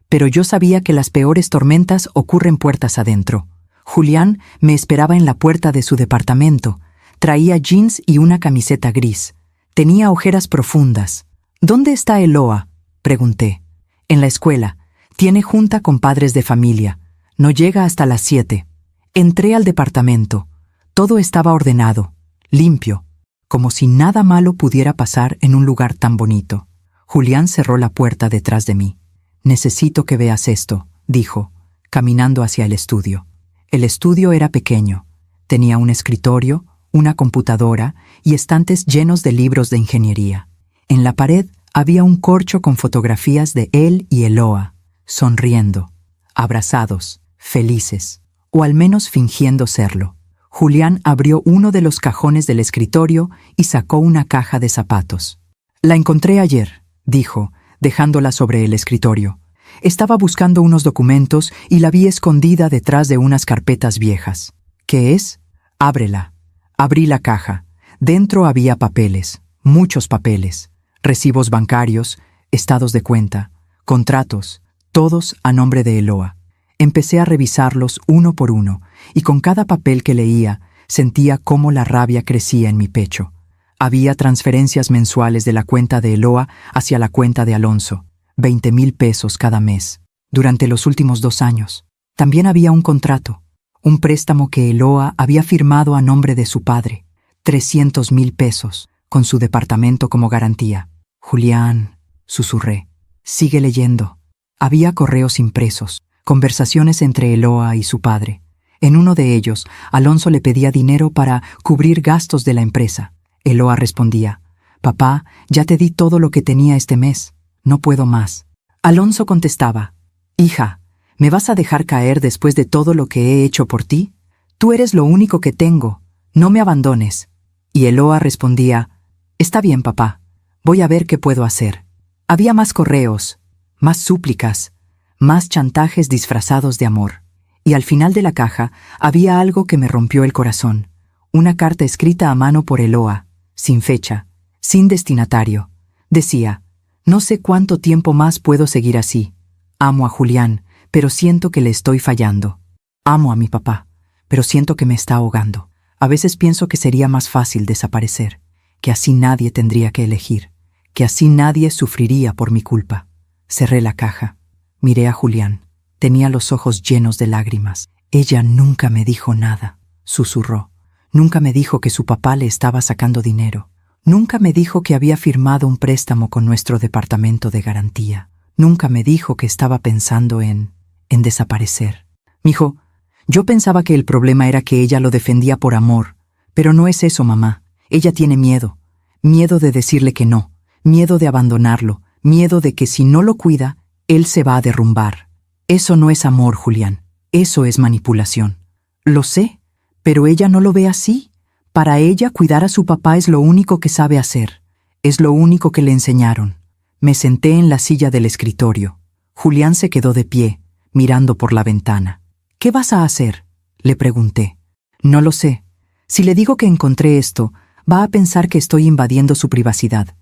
Pero yo sabía que las peores tormentas ocurren puertas adentro. Julián me esperaba en la puerta de su departamento. Traía jeans y una camiseta gris. Tenía ojeras profundas. «¿Dónde está Eloa?», pregunté. «En la escuela. Tiene junta con padres de familia. No llega hasta las 7». Entré al departamento. Todo estaba ordenado, limpio, como si nada malo pudiera pasar en un lugar tan bonito. Julián cerró la puerta detrás de mí. «Necesito que veas esto», dijo, caminando hacia el estudio. El estudio era pequeño. Tenía un escritorio, una computadora y estantes llenos de libros de ingeniería. En la pared había un corcho con fotografías de él y Eloa, sonriendo, abrazados, felices, o al menos fingiendo serlo. Julián abrió uno de los cajones del escritorio y sacó una caja de zapatos. «La encontré ayer», dijo, dejándola sobre el escritorio. Estaba buscando unos documentos y la vi escondida detrás de unas carpetas viejas. «¿Qué es?» «Ábrela». Abrí la caja. Dentro había papeles, muchos papeles, recibos bancarios, estados de cuenta, contratos, todos a nombre de Eloa. Empecé a revisarlos uno por uno, y con cada papel que leía, sentía cómo la rabia crecía en mi pecho. Había transferencias mensuales de la cuenta de Eloa hacia la cuenta de Alonso, 20,000 pesos cada mes, durante los últimos 2 años. También había un contrato, un préstamo que Eloa había firmado a nombre de su padre, 300,000 pesos, con su departamento como garantía. «Julián», susurré, «sigue leyendo». Había correos impresos, conversaciones entre Eloa y su padre. En uno de ellos, Alonso le pedía dinero para cubrir gastos de la empresa. Eloa respondía, Papá, ya te di todo lo que tenía este mes. No puedo más. Alonso contestaba, hija, ¿me vas a dejar caer después de todo lo que he hecho por ti? Tú eres lo único que tengo. No me abandones. Y Eloa respondía, está bien, papá. Voy a ver qué puedo hacer. Había más correos, más súplicas, más chantajes disfrazados de amor. Y al final de la caja había algo que me rompió el corazón. Una carta escrita a mano por Eloa, sin fecha, sin destinatario. Decía, no sé cuánto tiempo más puedo seguir así. Amo a Julián, pero siento que le estoy fallando. Amo a mi papá, pero siento que me está ahogando. A veces pienso que sería más fácil desaparecer, que así nadie tendría que elegir, que así nadie sufriría por mi culpa. Cerré la caja. Miré a Julián. Tenía los ojos llenos de lágrimas. Ella nunca me dijo nada, susurró. Nunca me dijo que su papá le estaba sacando dinero. Nunca me dijo que había firmado un préstamo con nuestro departamento de garantía. Nunca me dijo que estaba pensando en desaparecer. Mijo, yo pensaba que el problema era que ella lo defendía por amor, pero no es eso, mamá. Ella tiene miedo. Miedo de decirle que no. Miedo de abandonarlo. Miedo de que si no lo cuida, él se va a derrumbar. Eso no es amor, Julián. Eso es manipulación. Lo sé, pero ella no lo ve así. Para ella, cuidar a su papá es lo único que sabe hacer. Es lo único que le enseñaron. Me senté en la silla del escritorio. Julián se quedó de pie, mirando por la ventana. ¿Qué vas a hacer?, le pregunté. No lo sé. Si le digo que encontré esto, va a pensar que estoy invadiendo su privacidad.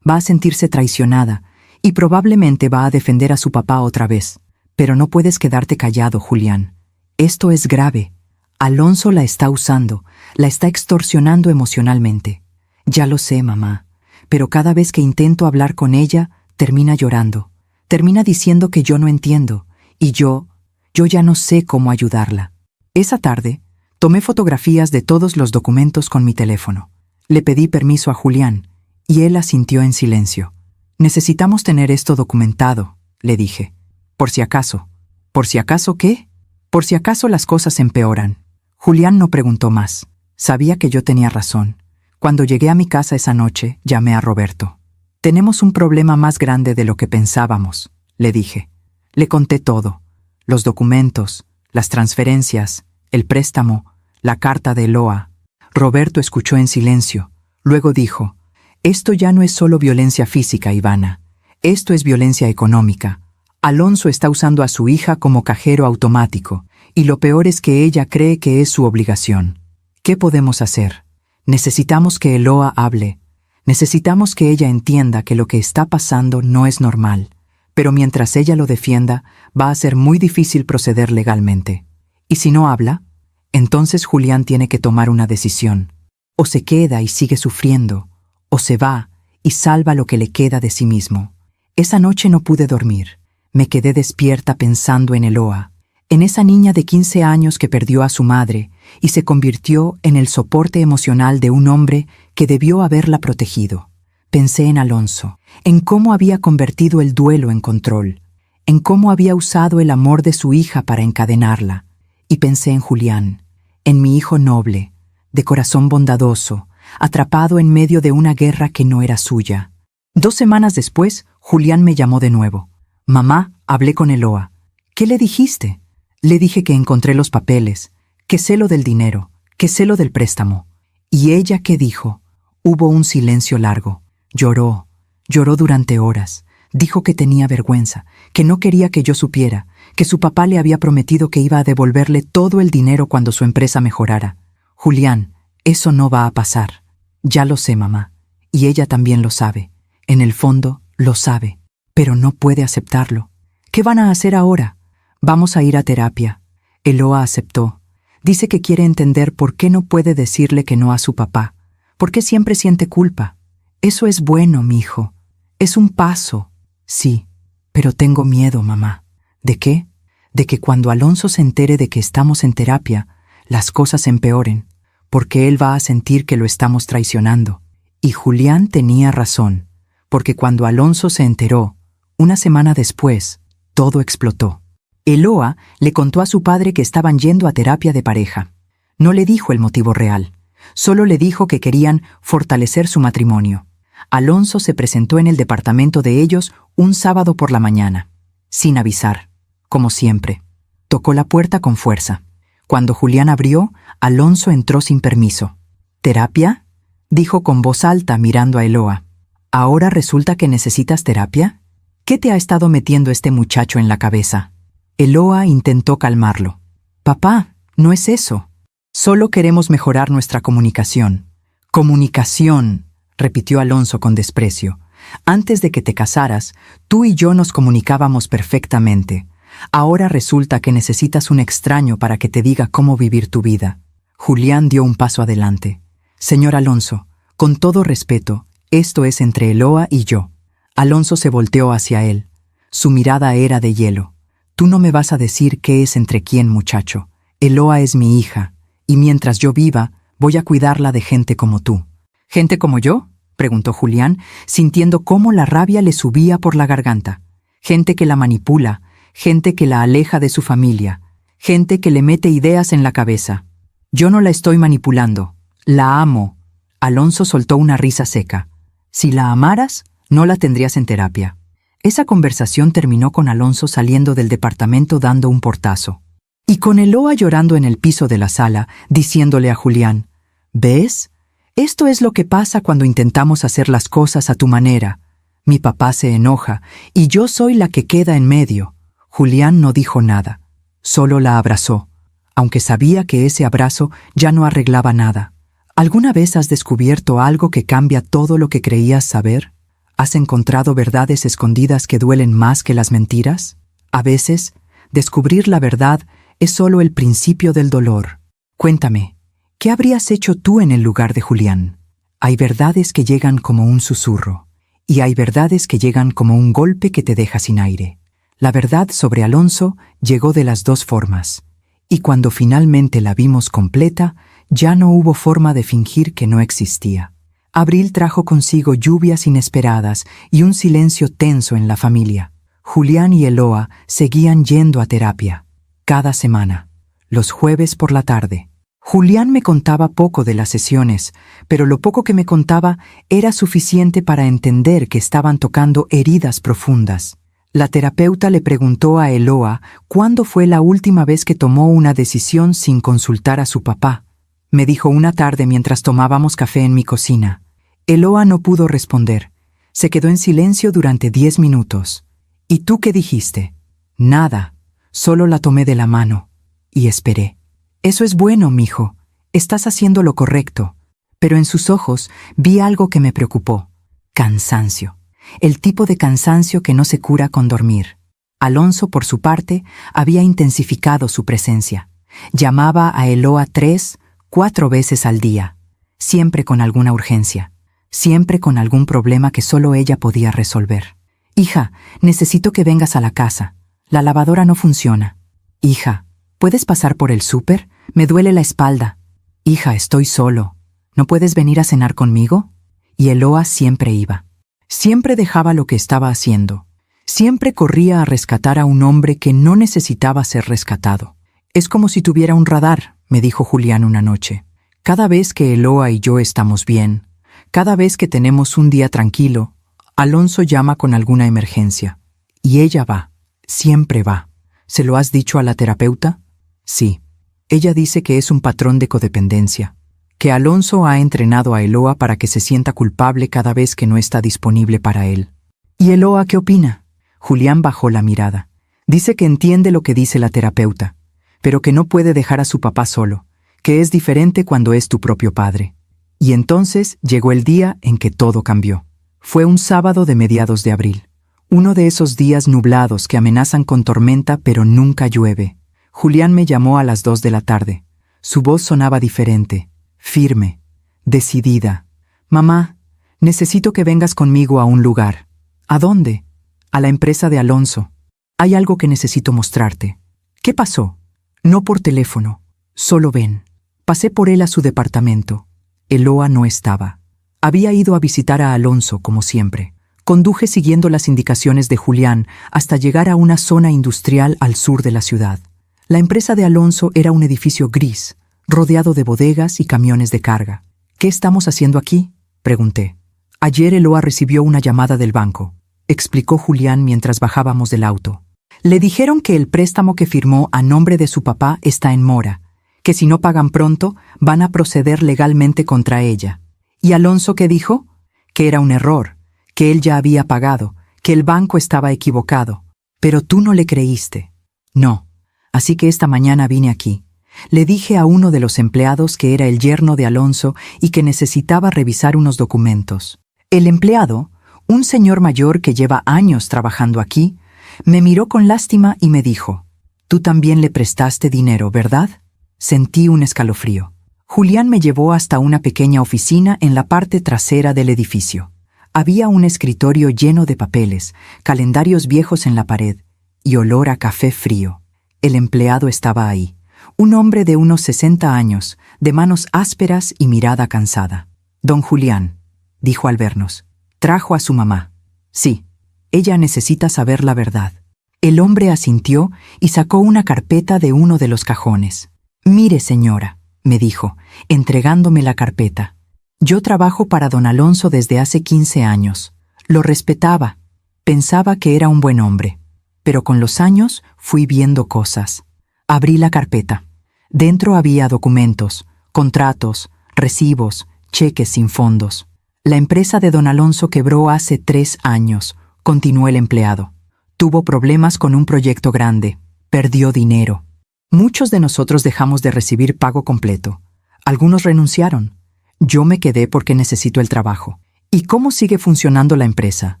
Va a sentirse traicionada y probablemente va a defender a su papá otra vez. Pero no puedes quedarte callado, Julián. Esto es grave. Alonso la está usando, la está extorsionando emocionalmente. Ya lo sé, mamá, pero cada vez que intento hablar con ella, termina llorando. Termina diciendo que yo no entiendo, y yo ya no sé cómo ayudarla. Esa tarde, tomé fotografías de todos los documentos con mi teléfono. Le pedí permiso a Julián, y él asintió en silencio. Necesitamos tener esto documentado, le dije. Por si acaso. ¿Por si acaso qué? Por si acaso las cosas empeoran. Julián no preguntó más. Sabía que yo tenía razón. Cuando llegué a mi casa esa noche, llamé a Roberto. Tenemos un problema más grande de lo que pensábamos, le dije. Le conté todo. Los documentos, las transferencias, el préstamo, la carta de Eloa. Roberto escuchó en silencio. Luego dijo, esto ya no es solo violencia física, Ivana. Esto es violencia económica. Alonso está usando a su hija como cajero automático, y lo peor es que ella cree que es su obligación. ¿Qué podemos hacer? Necesitamos que Eloa hable. Necesitamos que ella entienda que lo que está pasando no es normal, pero mientras ella lo defienda, va a ser muy difícil proceder legalmente. Y si no habla, entonces Julián tiene que tomar una decisión. O se queda y sigue sufriendo, o se va y salva lo que le queda de sí mismo. Esa noche no pude dormir. Me quedé despierta pensando en Eloa, en esa niña de 15 años que perdió a su madre y se convirtió en el soporte emocional de un hombre que debió haberla protegido. Pensé en Alonso, en cómo había convertido el duelo en control, en cómo había usado el amor de su hija para encadenarla, y pensé en Julián, en mi hijo noble, de corazón bondadoso, atrapado en medio de una guerra que no era suya. 2 semanas después, Julián me llamó de nuevo. Mamá, hablé con Eloa. ¿Qué le dijiste? Le dije que encontré los papeles, que sé lo del dinero, que sé lo del préstamo. ¿Y ella qué dijo? Hubo un silencio largo. Lloró durante horas. Dijo que tenía vergüenza, que no quería que yo supiera, que su papá le había prometido que iba a devolverle todo el dinero cuando su empresa mejorara. Julián, eso no va a pasar. Ya lo sé, mamá. Y ella también lo sabe. En el fondo, lo sabe. Pero no puede aceptarlo. ¿Qué van a hacer ahora? Vamos a ir a terapia. Eloa aceptó. Dice que quiere entender por qué no puede decirle que no a su papá. ¿Por qué siempre siente culpa? Eso es bueno, mijo. Es un paso. Sí, pero tengo miedo, mamá. ¿De qué? De que cuando Alonso se entere de que estamos en terapia, las cosas empeoren, porque él va a sentir que lo estamos traicionando. Y Julián tenía razón, porque cuando Alonso se enteró, una semana después, todo explotó. Eloa le contó a su padre que estaban yendo a terapia de pareja. No le dijo el motivo real, solo le dijo que querían fortalecer su matrimonio. Alonso se presentó en el departamento de ellos un sábado por la mañana, sin avisar, como siempre. Tocó la puerta con fuerza. Cuando Julián abrió, Alonso entró sin permiso. ¿Terapia?, dijo con voz alta mirando a Eloa. ¿Ahora resulta que necesitas terapia? ¿Qué te ha estado metiendo este muchacho en la cabeza? Eloa intentó calmarlo. Papá, no es eso. Solo queremos mejorar nuestra comunicación. Comunicación, repitió Alonso con desprecio. Antes de que te casaras, tú y yo nos comunicábamos perfectamente. Ahora resulta que necesitas un extraño para que te diga cómo vivir tu vida. Julián dio un paso adelante. Señor Alonso, con todo respeto, esto es entre Eloa y yo. Alonso se volteó hacia él. Su mirada era de hielo. Tú no me vas a decir qué es entre quién, muchacho. Eloa es mi hija, y mientras yo viva, voy a cuidarla de gente como tú. ¿Gente como yo?, preguntó Julián, sintiendo cómo la rabia le subía por la garganta. Gente que la manipula, gente que la aleja de su familia, gente que le mete ideas en la cabeza. Yo no la estoy manipulando, la amo. Alonso soltó una risa seca. Si la amaras, no la tendrías en terapia. Esa conversación terminó con Alonso saliendo del departamento dando un portazo. Y con Eloa llorando en el piso de la sala, diciéndole a Julián, ¿ves? Esto es lo que pasa cuando intentamos hacer las cosas a tu manera. Mi papá se enoja, y yo soy la que queda en medio. Julián no dijo nada, solo la abrazó, aunque sabía que ese abrazo ya no arreglaba nada. ¿Alguna vez has descubierto algo que cambia todo lo que creías saber? ¿Has encontrado verdades escondidas que duelen más que las mentiras? A veces, descubrir la verdad es solo el principio del dolor. Cuéntame, ¿qué habrías hecho tú en el lugar de Julián? Hay verdades que llegan como un susurro, y hay verdades que llegan como un golpe que te deja sin aire. La verdad sobre Alonso llegó de las dos formas, y cuando finalmente la vimos completa, ya no hubo forma de fingir que no existía. Abril trajo consigo lluvias inesperadas y un silencio tenso en la familia. Julián y Eloa seguían yendo a terapia, cada semana, los jueves por la tarde. Julián me contaba poco de las sesiones, pero lo poco que me contaba era suficiente para entender que estaban tocando heridas profundas. La terapeuta le preguntó a Eloa cuándo fue la última vez que tomó una decisión sin consultar a su papá. Me dijo una tarde mientras tomábamos café en mi cocina. Eloa no pudo responder. Se quedó en silencio durante 10 minutos. ¿Y tú qué dijiste? Nada. Solo la tomé de la mano. Y esperé. Eso es bueno, mijo. Estás haciendo lo correcto. Pero en sus ojos vi algo que me preocupó. Cansancio. El tipo de cansancio que no se cura con dormir. Alonso, por su parte, había intensificado su presencia. Llamaba a Eloa 3, 4 veces al día. Siempre con alguna urgencia. Siempre con algún problema que solo ella podía resolver. Hija, necesito que vengas a la casa. La lavadora no funciona. Hija, ¿puedes pasar por el súper? Me duele la espalda. Hija, estoy solo. ¿No puedes venir a cenar conmigo? Y Eloa siempre iba. Siempre dejaba lo que estaba haciendo. Siempre corría a rescatar a un hombre que no necesitaba ser rescatado. Es como si tuviera un radar, me dijo Julián una noche. Cada vez que Eloa y yo estamos bien, cada vez que tenemos un día tranquilo, Alonso llama con alguna emergencia. Y ella va, siempre va. ¿Se lo has dicho a la terapeuta? Sí. Ella dice que es un patrón de codependencia, que Alonso ha entrenado a Eloa para que se sienta culpable cada vez que no está disponible para él. ¿Y Eloa qué opina? Julián bajó la mirada. Dice que entiende lo que dice la terapeuta, pero que no puede dejar a su papá solo, que es diferente cuando es tu propio padre. Y entonces llegó el día en que todo cambió. Fue un sábado de mediados de abril. Uno de esos días nublados que amenazan con tormenta pero nunca llueve. Julián me llamó a las 2 de la tarde. Su voz sonaba diferente, firme, decidida. Mamá, necesito que vengas conmigo a un lugar. ¿A dónde? A la empresa de Alonso. Hay algo que necesito mostrarte. ¿Qué pasó? No por teléfono. Solo ven. Pasé por él a su departamento. Eloa no estaba. Había ido a visitar a Alonso, como siempre. Conduje siguiendo las indicaciones de Julián hasta llegar a una zona industrial al sur de la ciudad. La empresa de Alonso era un edificio gris, rodeado de bodegas y camiones de carga. ¿Qué estamos haciendo aquí?, pregunté. Ayer Eloa recibió una llamada del banco, explicó Julián mientras bajábamos del auto. Le dijeron que el préstamo que firmó a nombre de su papá está en mora, que si no pagan pronto van a proceder legalmente contra ella. ¿Y Alonso qué dijo? Que era un error, que él ya había pagado, que el banco estaba equivocado. Pero tú no le creíste. No. Así que esta mañana vine aquí. Le dije a uno de los empleados que era el yerno de Alonso y que necesitaba revisar unos documentos. El empleado, un señor mayor que lleva años trabajando aquí, me miró con lástima y me dijo: «Tú también le prestaste dinero, ¿verdad?» Sentí un escalofrío. Julián me llevó hasta una pequeña oficina en la parte trasera del edificio. Había un escritorio lleno de papeles, calendarios viejos en la pared y olor a café frío. El empleado estaba ahí, un hombre de unos 60 años, de manos ásperas y mirada cansada. «Don Julián», dijo al vernos, «¿trajo a su mamá?» «Sí, ella necesita saber la verdad». El hombre asintió y sacó una carpeta de uno de los cajones. «Mire, señora», me dijo, entregándome la carpeta. «Yo trabajo para don Alonso desde hace 15 años. Lo respetaba. Pensaba que era un buen hombre. Pero con los años fui viendo cosas». Abrí la carpeta. Dentro había documentos, contratos, recibos, cheques sin fondos. «La empresa de don Alonso quebró hace 3 años», continuó el empleado. «Tuvo problemas con un proyecto grande. Perdió dinero. Muchos de nosotros dejamos de recibir pago completo. Algunos renunciaron. Yo me quedé porque necesito el trabajo». «¿Y cómo sigue funcionando la empresa?»,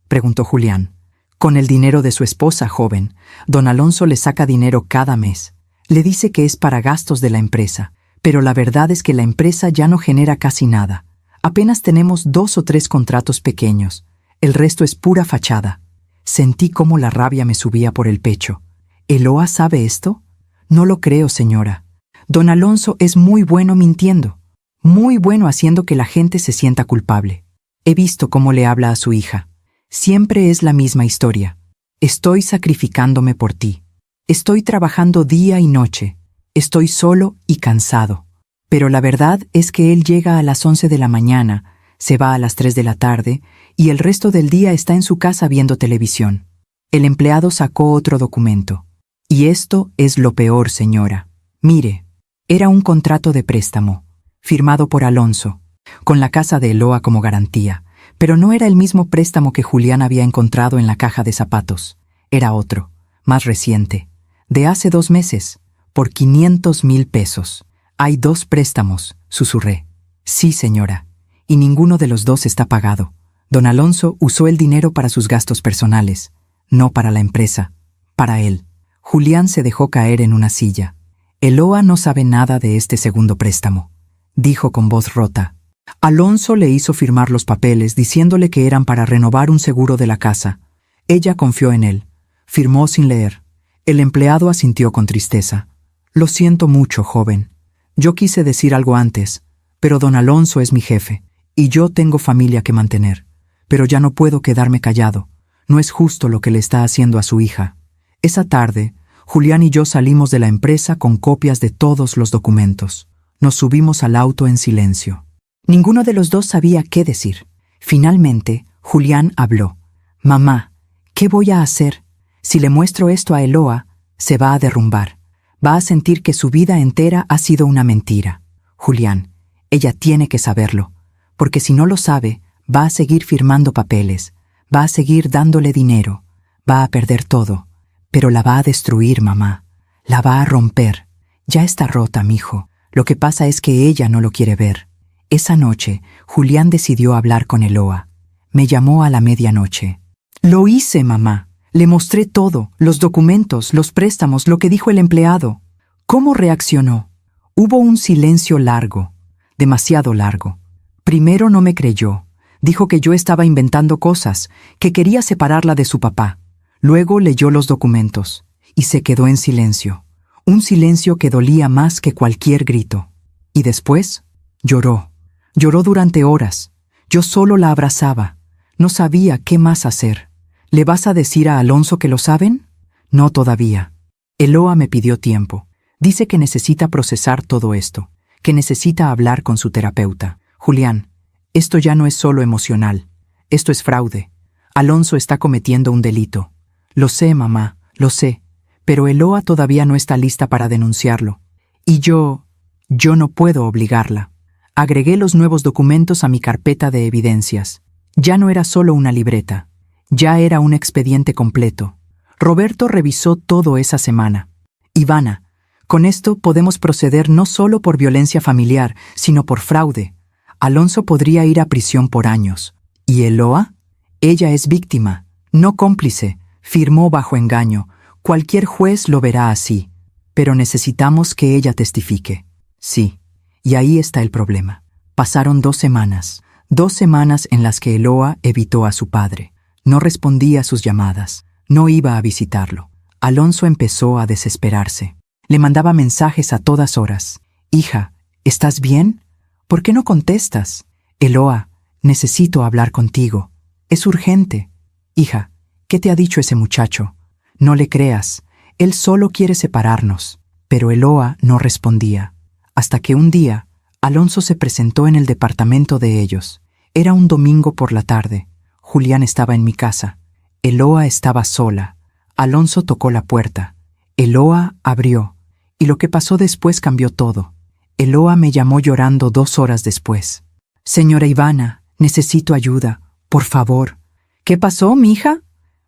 preguntó Julián. «Con el dinero de su esposa, joven. Don Alonso le saca dinero cada mes. Le dice que es para gastos de la empresa, pero la verdad es que la empresa ya no genera casi nada. Apenas tenemos 2 o 3 contratos pequeños. El resto es pura fachada». Sentí cómo la rabia me subía por el pecho. «¿Eloa sabe esto?» «No lo creo, señora. Don Alonso es muy bueno mintiendo, muy bueno haciendo que la gente se sienta culpable. He visto cómo le habla a su hija. Siempre es la misma historia. Estoy sacrificándome por ti. Estoy trabajando día y noche. Estoy solo y cansado. Pero la verdad es que él llega a las 11 de la mañana, se va a las 3 de la tarde y el resto del día está en su casa viendo televisión». El empleado sacó otro documento. «Y esto es lo peor, señora. Mire, era un contrato de préstamo, firmado por Alonso, con la casa de Eloa como garantía, pero no era el mismo préstamo que Julián había encontrado en la caja de zapatos. Era otro, más reciente, de hace 2 meses, por 500,000 pesos. «Hay 2 préstamos», susurré. «Sí, señora, y ninguno de los 2 está pagado. Don Alonso usó el dinero para sus gastos personales, no para la empresa, para él». Julián se dejó caer en una silla. «Eloa no sabe nada de este segundo préstamo», dijo con voz rota. «Alonso le hizo firmar los papeles diciéndole que eran para renovar un seguro de la casa. Ella confió en él. Firmó sin leer». El empleado asintió con tristeza. «Lo siento mucho, joven. Yo quise decir algo antes, pero don Alonso es mi jefe, y yo tengo familia que mantener. Pero ya no puedo quedarme callado. No es justo lo que le está haciendo a su hija». Esa tarde, Julián y yo salimos de la empresa con copias de todos los documentos. Nos subimos al auto en silencio. Ninguno de los dos sabía qué decir. Finalmente, Julián habló. «Mamá, ¿qué voy a hacer? Si le muestro esto a Eloa, se va a derrumbar. Va a sentir que su vida entera ha sido una mentira. Julián, ella tiene que saberlo, porque si no lo sabe, va a seguir firmando papeles, va a seguir dándole dinero, va a perder todo. Pero la va a destruir, mamá. La va a romper. Ya está rota, mijo. Lo que pasa es que ella no lo quiere ver». Esa noche, Julián decidió hablar con Eloa. Me llamó a la medianoche. «Lo hice, mamá. Le mostré todo, los documentos, los préstamos, lo que dijo el empleado». «¿Cómo reaccionó?» Hubo un silencio largo, demasiado largo. Primero no me creyó. Dijo que yo estaba inventando cosas, que quería separarla de su papá. Luego leyó los documentos y se quedó en silencio. Un silencio que dolía más que cualquier grito. Y después lloró. Lloró durante horas. Yo solo la abrazaba. No sabía qué más hacer. «¿Le vas a decir a Alonso que lo saben?» «No todavía. Eloa me pidió tiempo. Dice que necesita procesar todo esto, que necesita hablar con su terapeuta. Julián, Esto ya no es solo emocional. Esto es fraude. Alonso está cometiendo un delito. Lo sé, mamá, lo sé, pero Eloa todavía no está lista para denunciarlo. Y yo no puedo obligarla. Agregué los nuevos documentos a mi carpeta de evidencias. Ya no era solo una libreta. Ya era un expediente completo. Roberto revisó todo esa semana. Ivana, con esto podemos proceder no solo por violencia familiar, sino por fraude. Alonso podría ir a prisión por años. ¿Y Eloa? Ella es víctima, no cómplice. Firmó bajo engaño. Cualquier juez lo verá así. Pero necesitamos que ella testifique. Sí, y ahí está el problema. Pasaron 2 semanas. 2 semanas en las que Eloa evitó a su padre. No respondía a sus llamadas. No iba a visitarlo. Alonso empezó a desesperarse. Le mandaba mensajes a todas horas. Hija, ¿estás bien? ¿Por qué no contestas? Eloa, necesito hablar contigo. Es urgente. Hija, ¿qué te ha dicho ese muchacho? No le creas. Él solo quiere separarnos. Pero Eloa no respondía. Hasta que un día, Alonso se presentó en el departamento de ellos. Era un domingo por la tarde. Julián estaba en mi casa. Eloa estaba sola. Alonso tocó la puerta. Eloa abrió. Y lo que pasó después cambió todo. Eloa me llamó llorando 2 horas después. Señora Ivana, necesito ayuda. Por favor. ¿Qué pasó, mija?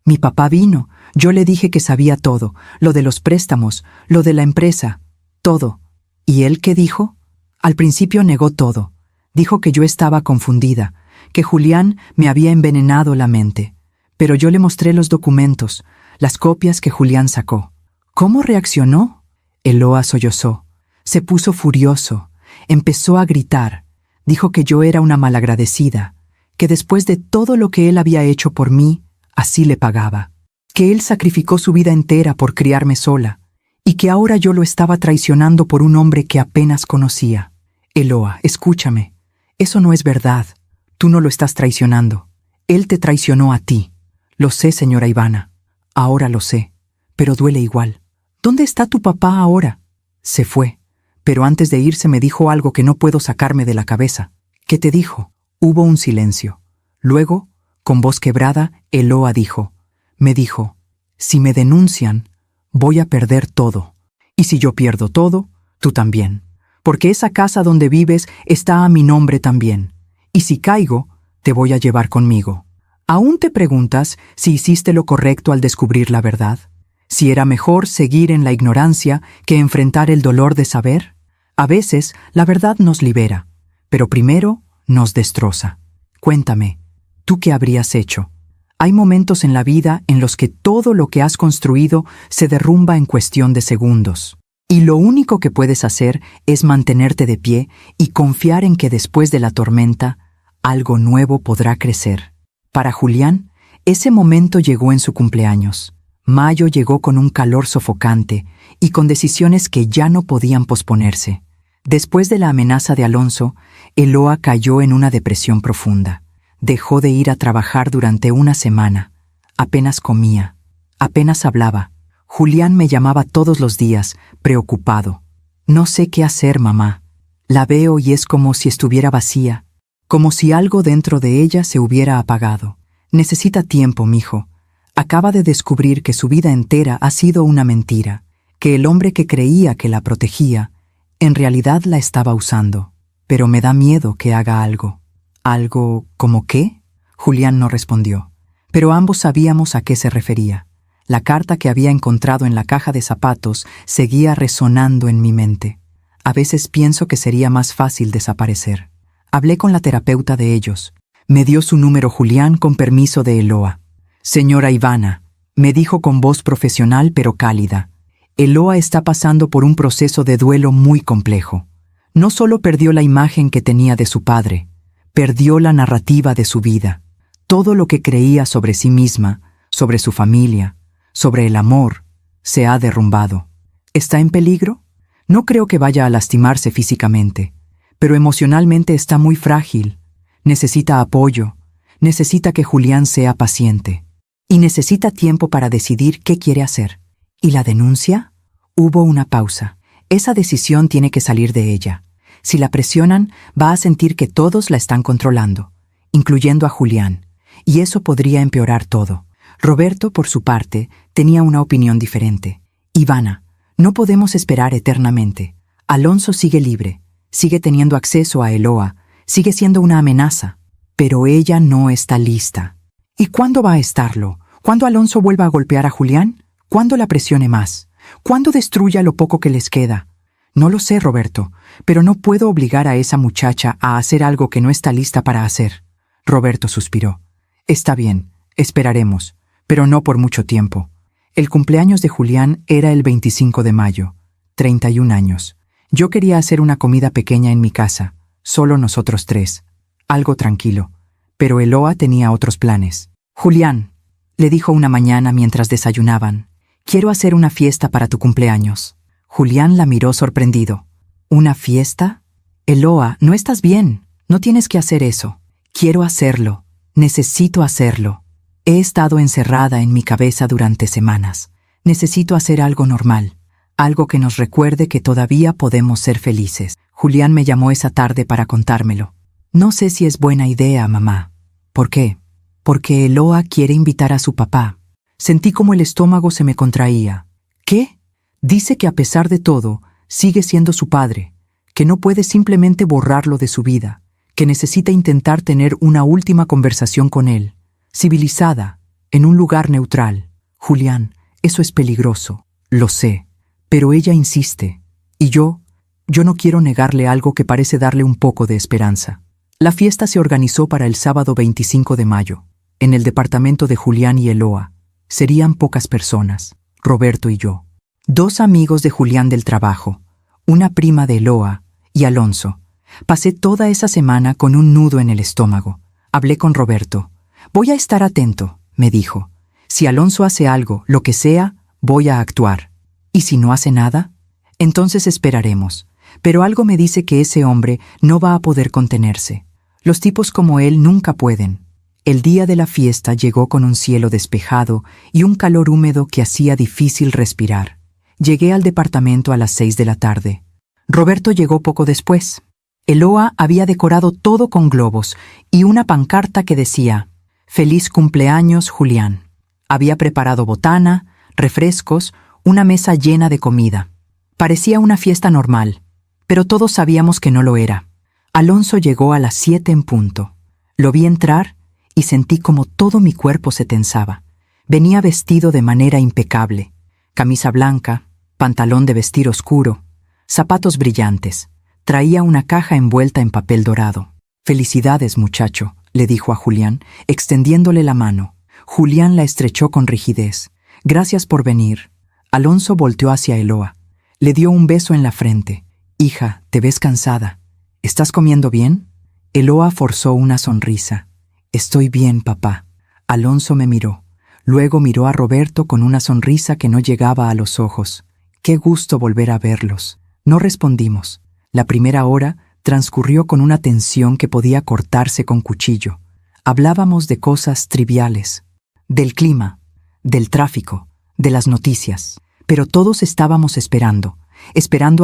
Mi papá vino. Yo le dije que sabía todo. Lo de los préstamos, lo de la empresa. Todo. ¿Y él qué dijo? Al principio negó todo. Dijo que yo estaba confundida, que Julián me había envenenado la mente. Pero yo le mostré los documentos, las copias que Julián sacó. ¿Cómo reaccionó? Eloa sollozó. Se puso furioso. Empezó a gritar. Dijo que yo era una malagradecida, que después de todo lo que él había hecho por mí, así le pagaba. Que él sacrificó su vida entera por criarme sola, y que ahora yo lo estaba traicionando por un hombre que apenas conocía. Eloa, escúchame. Eso no es verdad. Tú no lo estás traicionando. Él te traicionó a ti. Lo sé, señora Ivana. Ahora lo sé. Pero duele igual. ¿Dónde está tu papá ahora? Se fue. Pero antes de irse me dijo algo que no puedo sacarme de la cabeza. ¿Qué te dijo? Hubo un silencio. Luego, con voz quebrada, Eloa dijo. Me dijo, si me denuncian, voy a perder todo. Y si yo pierdo todo, tú también. Porque esa casa donde vives está a mi nombre también. Y si caigo, te voy a llevar conmigo. ¿Aún te preguntas si hiciste lo correcto al descubrir la verdad? ¿Si era mejor seguir en la ignorancia que enfrentar el dolor de saber? A veces, la verdad nos libera, pero primero nos destroza. Cuéntame, ¿tú qué habrías hecho? Hay momentos en la vida en los que todo lo que has construido se derrumba en cuestión de segundos. Y lo único que puedes hacer es mantenerte de pie y confiar en que después de la tormenta, algo nuevo podrá crecer. Para Julián, ese momento llegó en su cumpleaños. Mayo llegó con un calor sofocante y con decisiones que ya no podían posponerse. Después de la amenaza de Alonso, Eloa cayó en una depresión profunda. Dejó de ir a trabajar durante una semana. Apenas comía. Apenas hablaba. Julián me llamaba todos los días, preocupado. No sé qué hacer, mamá. La veo y es como si estuviera vacía, como si algo dentro de ella se hubiera apagado. Necesita tiempo, mijo. Acaba de descubrir que su vida entera ha sido una mentira, que el hombre que creía que la protegía, en realidad la estaba usando. Pero me da miedo que haga algo. ¿Algo como qué? Julián no respondió, pero ambos sabíamos a qué se refería. La carta que había encontrado en la caja de zapatos seguía resonando en mi mente. A veces pienso que sería más fácil desaparecer. Hablé con la terapeuta de ellos. Me dio su número Julián con permiso de Eloa. Señora Ivana, me dijo con voz profesional pero cálida. Eloa está pasando por un proceso de duelo muy complejo. No solo perdió la imagen que tenía de su padre, perdió la narrativa de su vida. Todo lo que creía sobre sí misma, sobre su familia, sobre el amor, se ha derrumbado. ¿Está en peligro? No creo que vaya a lastimarse físicamente, pero emocionalmente está muy frágil. Necesita apoyo, necesita que Julián sea paciente. Y necesita tiempo para decidir qué quiere hacer. ¿Y la denuncia? Hubo una pausa. Esa decisión tiene que salir de ella. Si la presionan, va a sentir que todos la están controlando, incluyendo a Julián, y eso podría empeorar todo. Roberto, por su parte, tenía una opinión diferente. Ivana, no podemos esperar eternamente. Alonso sigue libre, sigue teniendo acceso a Eloa, sigue siendo una amenaza, pero ella no está lista. ¿Y cuándo va a estarlo? ¿Cuándo Alonso vuelva a golpear a Julián? ¿Cuándo la presione más? ¿Cuándo destruya lo poco que les queda? No lo sé, Roberto, pero no puedo obligar a esa muchacha a hacer algo que no está lista para hacer. Roberto suspiró. Está bien, esperaremos, pero no por mucho tiempo. El cumpleaños de Julián era el 25 de mayo, 31 años. Yo quería hacer una comida pequeña en mi casa, solo nosotros tres, algo tranquilo, pero Eloa tenía otros planes. Julián, le dijo una mañana mientras desayunaban, quiero hacer una fiesta para tu cumpleaños. Julián la miró sorprendido. ¿Una fiesta? Eloa, no estás bien, no tienes que hacer eso. Quiero hacerlo, necesito hacerlo. He estado encerrada en mi cabeza durante semanas. Necesito hacer algo normal, algo que nos recuerde que todavía podemos ser felices. Julián me llamó esa tarde para contármelo. No sé si es buena idea, mamá. ¿Por qué? Porque Eloa quiere invitar a su papá. Sentí como el estómago se me contraía. ¿Qué? Dice que a pesar de todo, sigue siendo su padre, que no puede simplemente borrarlo de su vida, que necesita intentar tener una última conversación con él, civilizada, en un lugar neutral. Julián, eso es peligroso, lo sé, pero ella insiste, y yo no quiero negarle algo que parece darle un poco de esperanza. La fiesta se organizó para el sábado 25 de mayo, en el departamento de Julián y Eloa. Serían pocas personas, Roberto y yo. 2 amigos de Julián del trabajo, una prima de Eloa y Alonso. Pasé toda esa semana con un nudo en el estómago. Hablé con Roberto. Voy a estar atento, me dijo. Si Alonso hace algo, lo que sea, voy a actuar. ¿Y si no hace nada? Entonces esperaremos. Pero algo me dice que ese hombre no va a poder contenerse. Los tipos como él nunca pueden. El día de la fiesta llegó con un cielo despejado y un calor húmedo que hacía difícil respirar. Llegué al departamento a las 6 de la tarde. Roberto llegó poco después. Eloa había decorado todo con globos y una pancarta que decía «Feliz cumpleaños, Julián». Había preparado botana, refrescos, una mesa llena de comida. Parecía una fiesta normal, pero todos sabíamos que no lo era. Alonso llegó a las 7 en punto. Lo vi entrar y sentí como todo mi cuerpo se tensaba. Venía vestido de manera impecable. Camisa blanca, pantalón de vestir oscuro, zapatos brillantes. Traía una caja envuelta en papel dorado. «Felicidades, muchacho», le dijo a Julián, extendiéndole la mano. Julián la estrechó con rigidez. «Gracias por venir». Alonso volteó hacia Eloa. Le dio un beso en la frente. «Hija, te ves cansada. ¿Estás comiendo bien?» Eloa forzó una sonrisa. «Estoy bien, papá». Alonso me miró. Luego miró a Roberto con una sonrisa que no llegaba a los ojos. «Qué gusto volver a verlos». No respondimos. La primera hora transcurrió con una tensión que podía cortarse con cuchillo. Hablábamos de cosas triviales, del clima, del tráfico, de las noticias, pero todos estábamos esperando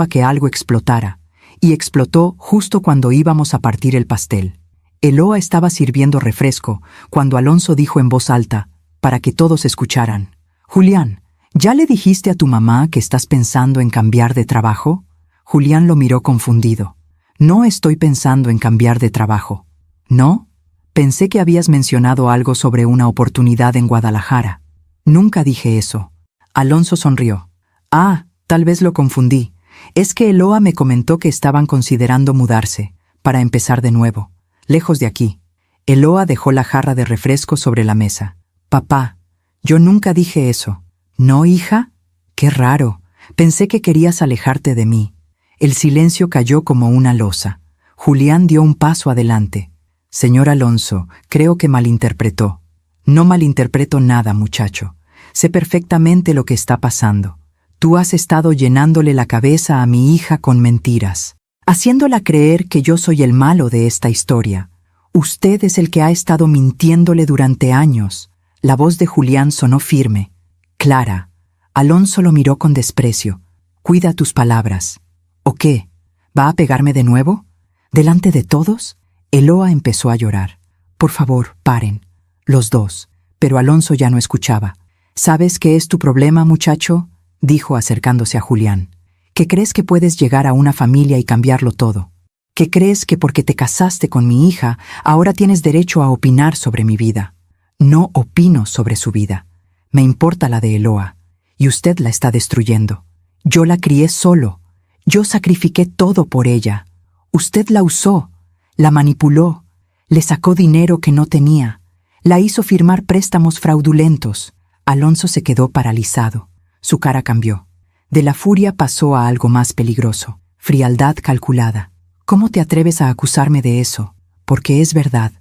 a que algo explotara, y explotó justo cuando íbamos a partir el pastel. Eloa estaba sirviendo refresco cuando Alonso dijo en voz alta, para que todos escucharan: «Julián, ¿ya le dijiste a tu mamá que estás pensando en cambiar de trabajo?» Julián lo miró confundido. «No estoy pensando en cambiar de trabajo». «¿No? Pensé que habías mencionado algo sobre una oportunidad en Guadalajara». «Nunca dije eso». Alonso sonrió. «Ah, tal vez lo confundí. Es que Eloa me comentó que estaban considerando mudarse, para empezar de nuevo, lejos de aquí». Eloa dejó la jarra de refresco sobre la mesa. «Papá, yo nunca dije eso». «¿No, hija? Qué raro. Pensé que querías alejarte de mí». El silencio cayó como una losa. Julián dio un paso adelante. «Señor Alonso, creo que malinterpretó». «No malinterpreto nada, muchacho. Sé perfectamente lo que está pasando. Tú has estado llenándole la cabeza a mi hija con mentiras, haciéndola creer que yo soy el malo de esta historia. Usted es el que ha estado mintiéndole durante años». La voz de Julián sonó firme, clara. Alonso lo miró con desprecio. «Cuida tus palabras». «¿O qué? ¿Va a pegarme de nuevo? ¿Delante de todos? Eloa empezó a llorar. Por favor, paren. Los dos. Pero Alonso ya no escuchaba. ¿Sabes qué es tu problema, muchacho?, dijo acercándose a Julián. ¿Que crees que puedes llegar a una familia y cambiarlo todo? ¿Que crees que porque te casaste con mi hija, ahora tienes derecho a opinar sobre mi vida? No opino sobre su vida. Me importa la de Eloa, y usted la está destruyendo. Yo la crié solo. Yo sacrifiqué todo por ella. Usted la usó, la manipuló, le sacó dinero que no tenía, la hizo firmar préstamos fraudulentos. Alonso se quedó paralizado. Su cara cambió. De la furia pasó a algo más peligroso, frialdad calculada. ¿Cómo te atreves a acusarme de eso? Porque es verdad,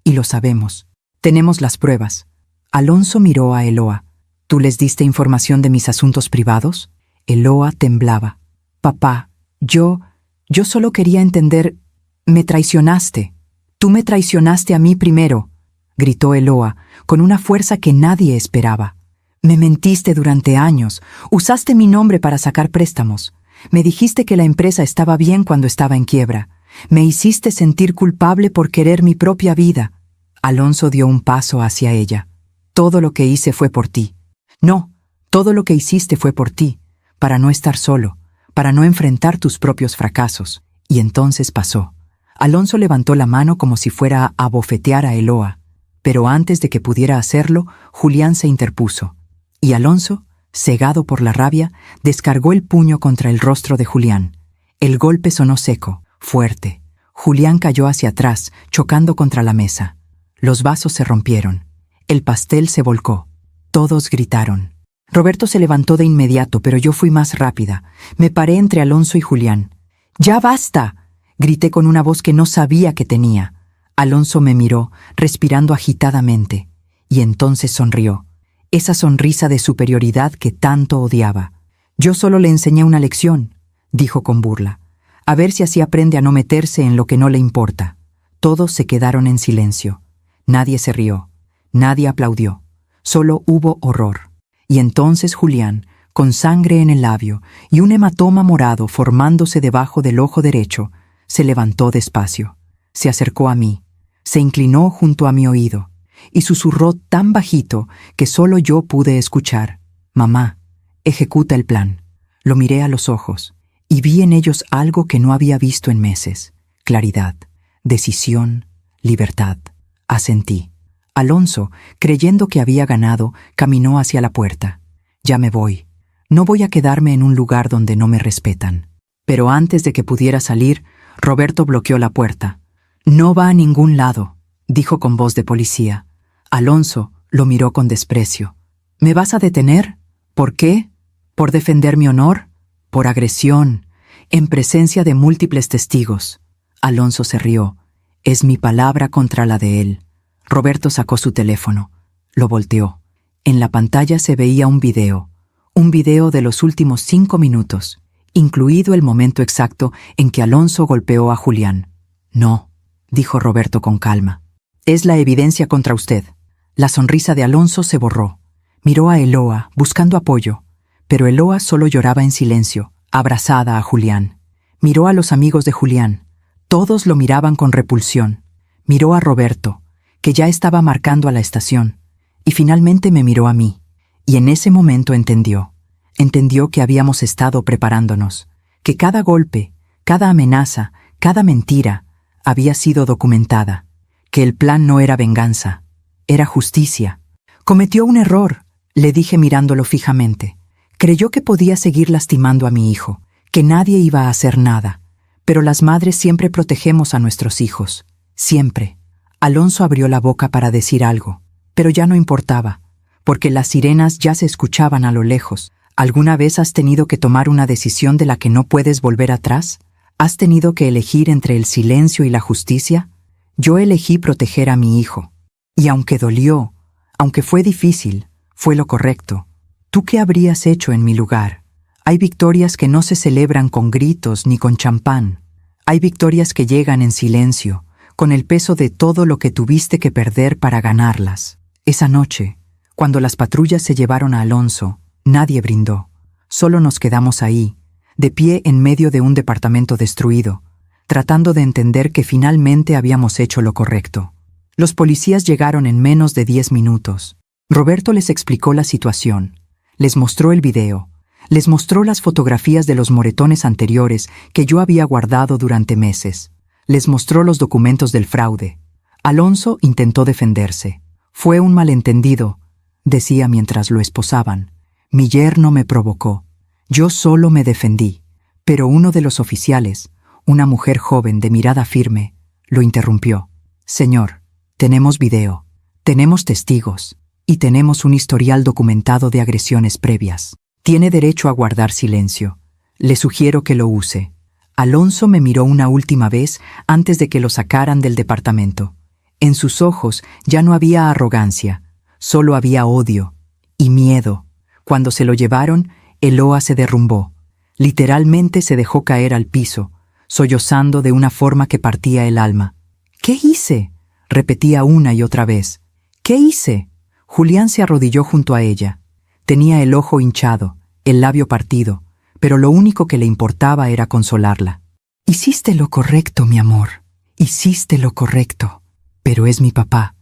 y lo sabemos. Tenemos las pruebas. Alonso miró a Eloa. ¿Tú les diste información de mis asuntos privados? Eloa temblaba. Papá, yo solo quería entender. Me traicionaste. Tú me traicionaste a mí primero, gritó Eloa, con una fuerza que nadie esperaba. Me mentiste durante años, usaste mi nombre para sacar préstamos. Me dijiste que la empresa estaba bien cuando estaba en quiebra. Me hiciste sentir culpable por querer mi propia vida. Alonso dio un paso hacia ella. Todo lo que hice fue por ti. No, todo lo que hiciste fue por ti, para no estar solo, para no enfrentar tus propios fracasos. Y entonces pasó. Alonso levantó la mano como si fuera a abofetear a Eloa, pero antes de que pudiera hacerlo, Julián se interpuso. Y Alonso, cegado por la rabia, descargó el puño contra el rostro de Julián. El golpe sonó seco, fuerte. Julián cayó hacia atrás, chocando contra la mesa. Los vasos se rompieron. El pastel se volcó. Todos gritaron. Roberto se levantó de inmediato, pero yo fui más rápida. Me paré entre Alonso y Julián. ¡Ya basta!, grité con una voz que no sabía que tenía. Alonso me miró, respirando agitadamente, y entonces sonrió. Esa sonrisa de superioridad que tanto odiaba. Yo solo le enseñé una lección, dijo con burla. A ver si así aprende a no meterse en lo que no le importa. Todos se quedaron en silencio. Nadie se rió. Nadie aplaudió. Solo hubo horror. Y entonces Julián, con sangre en el labio y un hematoma morado formándose debajo del ojo derecho, se levantó despacio. Se acercó a mí. Se inclinó junto a mi oído y susurró tan bajito que solo yo pude escuchar. Mamá, ejecuta el plan. Lo miré a los ojos y vi en ellos algo que no había visto en meses. Claridad, decisión, libertad. Asentí. Alonso, creyendo que había ganado, caminó hacia la puerta. Ya me voy. No voy a quedarme en un lugar donde no me respetan. Pero antes de que pudiera salir, Roberto bloqueó la puerta. No va a ningún lado, dijo con voz de policía. Alonso lo miró con desprecio. ¿Me vas a detener? ¿Por qué? ¿Por defender mi honor? Por agresión, en presencia de múltiples testigos. Alonso se rió. Es mi palabra contra la de él. Roberto sacó su teléfono. Lo volteó. En la pantalla se veía un video de los últimos 5 minutos, incluido el momento exacto en que Alonso golpeó a Julián. No, dijo Roberto con calma. Es la evidencia contra usted. La sonrisa de Alonso se borró. Miró a Eloa, buscando apoyo, pero Eloa solo lloraba en silencio, abrazada a Julián. Miró a los amigos de Julián. Todos lo miraban con repulsión. Miró a Roberto, que ya estaba marcando a la estación, y finalmente me miró a mí. Y en ese momento entendió que habíamos estado preparándonos, que cada golpe, cada amenaza, cada mentira había sido documentada, que el plan no era venganza, era justicia. Cometió un error, le dije mirándolo fijamente. Creyó que podía seguir lastimando a mi hijo, que nadie iba a hacer nada, pero las madres siempre protegemos a nuestros hijos, siempre. Alonso abrió la boca para decir algo, pero ya no importaba, porque las sirenas ya se escuchaban a lo lejos. ¿Alguna vez has tenido que tomar una decisión de la que no puedes volver atrás? ¿Has tenido que elegir entre el silencio y la justicia? Yo elegí proteger a mi hijo. Y aunque dolió, aunque fue difícil, fue lo correcto. ¿Tú qué habrías hecho en mi lugar? Hay victorias que no se celebran con gritos ni con champán. Hay victorias que llegan en silencio, con el peso de todo lo que tuviste que perder para ganarlas. Esa noche, cuando las patrullas se llevaron a Alonso, nadie brindó. Solo nos quedamos ahí, de pie en medio de un departamento destruido, tratando de entender que finalmente habíamos hecho lo correcto. Los policías llegaron en menos de 10 minutos. Roberto les explicó la situación, les mostró el video, les mostró las fotografías de los moretones anteriores que yo había guardado durante meses, les mostró los documentos del fraude. Alonso intentó defenderse. Fue un malentendido, decía mientras lo esposaban. Mi yerno me provocó. Yo solo me defendí, pero uno de los oficiales, una mujer joven de mirada firme, lo interrumpió. Señor, tenemos video, tenemos testigos y tenemos un historial documentado de agresiones previas. Tiene derecho a guardar silencio. Le sugiero que lo use. Alonso me miró una última vez antes de que lo sacaran del departamento. En sus ojos ya no había arrogancia, solo había odio y miedo. Cuando se lo llevaron, Eloa se derrumbó. Literalmente se dejó caer al piso, sollozando de una forma que partía el alma. ¿Qué hice?, repetía una y otra vez. ¿Qué hice? Julián se arrodilló junto a ella. Tenía el ojo hinchado, el labio partido, pero lo único que le importaba era consolarla. Hiciste lo correcto, mi amor. Hiciste lo correcto. Pero es mi papá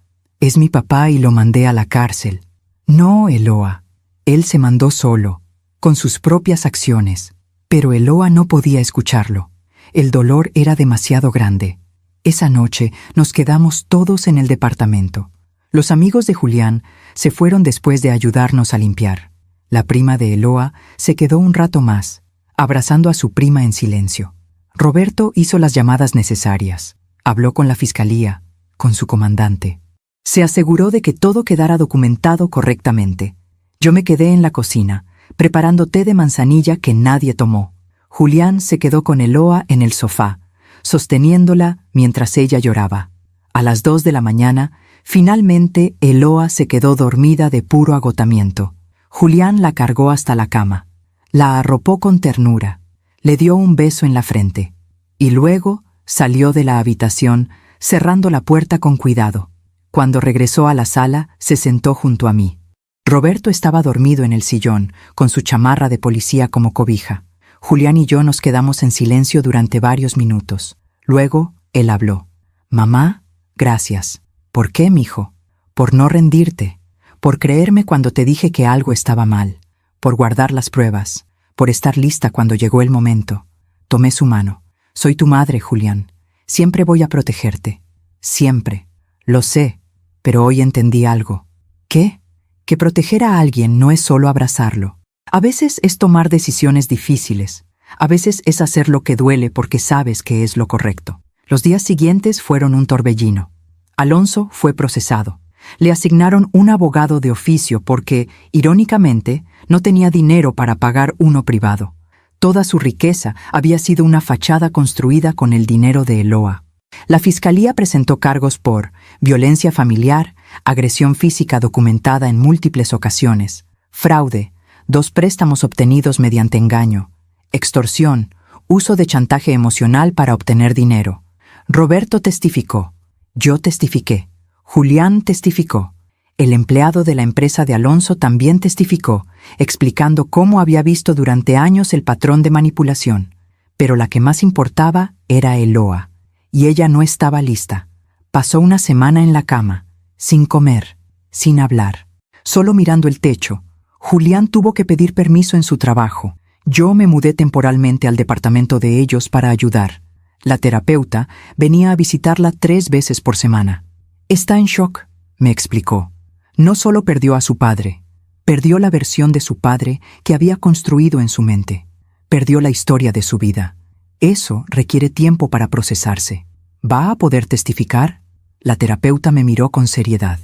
y lo mandé a la cárcel. No, Eloa. Él se mandó solo, con sus propias acciones. Pero Eloa no podía escucharlo. El dolor era demasiado grande. Esa noche nos quedamos todos en el departamento. Los amigos de Julián se fueron después de ayudarnos a limpiar. La prima de Eloa se quedó un rato más, abrazando a su prima en silencio. Roberto hizo las llamadas necesarias. Habló con la fiscalía, con su comandante. Se aseguró de que todo quedara documentado correctamente. Yo me quedé en la cocina, preparando té de manzanilla que nadie tomó. Julián se quedó con Eloa en el sofá, sosteniéndola mientras ella lloraba. A las 2 de la mañana, finalmente Eloa se quedó dormida de puro agotamiento. Julián la cargó hasta la cama, la arropó con ternura, le dio un beso en la frente, y luego salió de la habitación, cerrando la puerta con cuidado. Cuando regresó a la sala, se sentó junto a mí. Roberto estaba dormido en el sillón, con su chamarra de policía como cobija. Julián y yo nos quedamos en silencio durante varios minutos. Luego, él habló. Mamá, gracias. ¿Por qué, mijo? Por no rendirte, por creerme cuando te dije que algo estaba mal, por guardar las pruebas, por estar lista cuando llegó el momento. Tomé su mano. Soy tu madre, Julián. Siempre voy a protegerte. Siempre. Lo sé, pero hoy entendí algo. ¿Qué? Que proteger a alguien no es solo abrazarlo. A veces es tomar decisiones difíciles. A veces es hacer lo que duele porque sabes que es lo correcto. Los días siguientes fueron un torbellino. Alonso fue procesado. Le asignaron un abogado de oficio porque, irónicamente, no tenía dinero para pagar uno privado. Toda su riqueza había sido una fachada construida con el dinero de Eloa. La fiscalía presentó cargos por violencia familiar, agresión física documentada en múltiples ocasiones, fraude, 2 préstamos obtenidos mediante engaño, extorsión, uso de chantaje emocional para obtener dinero. Roberto testificó. Yo testifiqué. Julián testificó. El empleado de la empresa de Alonso también testificó, explicando cómo había visto durante años el patrón de manipulación. Pero la que más importaba era Eloa, y ella no estaba lista. Pasó una semana en la cama, sin comer, sin hablar, solo mirando el techo. Julián tuvo que pedir permiso en su trabajo. Yo me mudé temporalmente al departamento de ellos para ayudar. La terapeuta venía a visitarla 3 veces por semana. Está en shock, me explicó. No solo perdió a su padre, perdió la versión de su padre que había construido en su mente. Perdió la historia de su vida. Eso requiere tiempo para procesarse. ¿Va a poder testificar? La terapeuta me miró con seriedad.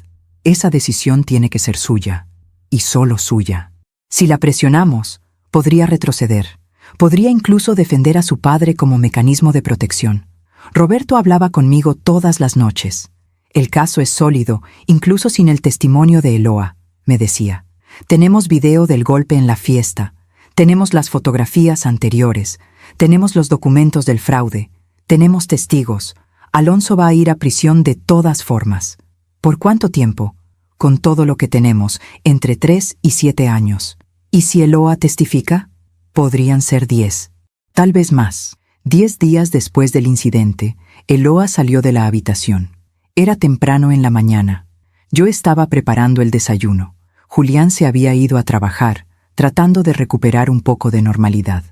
Esa decisión tiene que ser suya, y solo suya. Si la presionamos, podría retroceder. Podría incluso defender a su padre como mecanismo de protección. Roberto hablaba conmigo todas las noches. El caso es sólido, incluso sin el testimonio de Eloa, me decía. Tenemos video del golpe en la fiesta. Tenemos las fotografías anteriores. Tenemos los documentos del fraude. Tenemos testigos. Alonso va a ir a prisión de todas formas. ¿Por cuánto tiempo? Con todo lo que tenemos, entre 3 y 7 años. ¿Y si Eloa testifica? Podrían ser 10. tal vez más. 10 días después del incidente, Eloa salió de la habitación. Era temprano en la mañana. Yo estaba preparando el desayuno. Julián se había ido a trabajar, tratando de recuperar un poco de normalidad.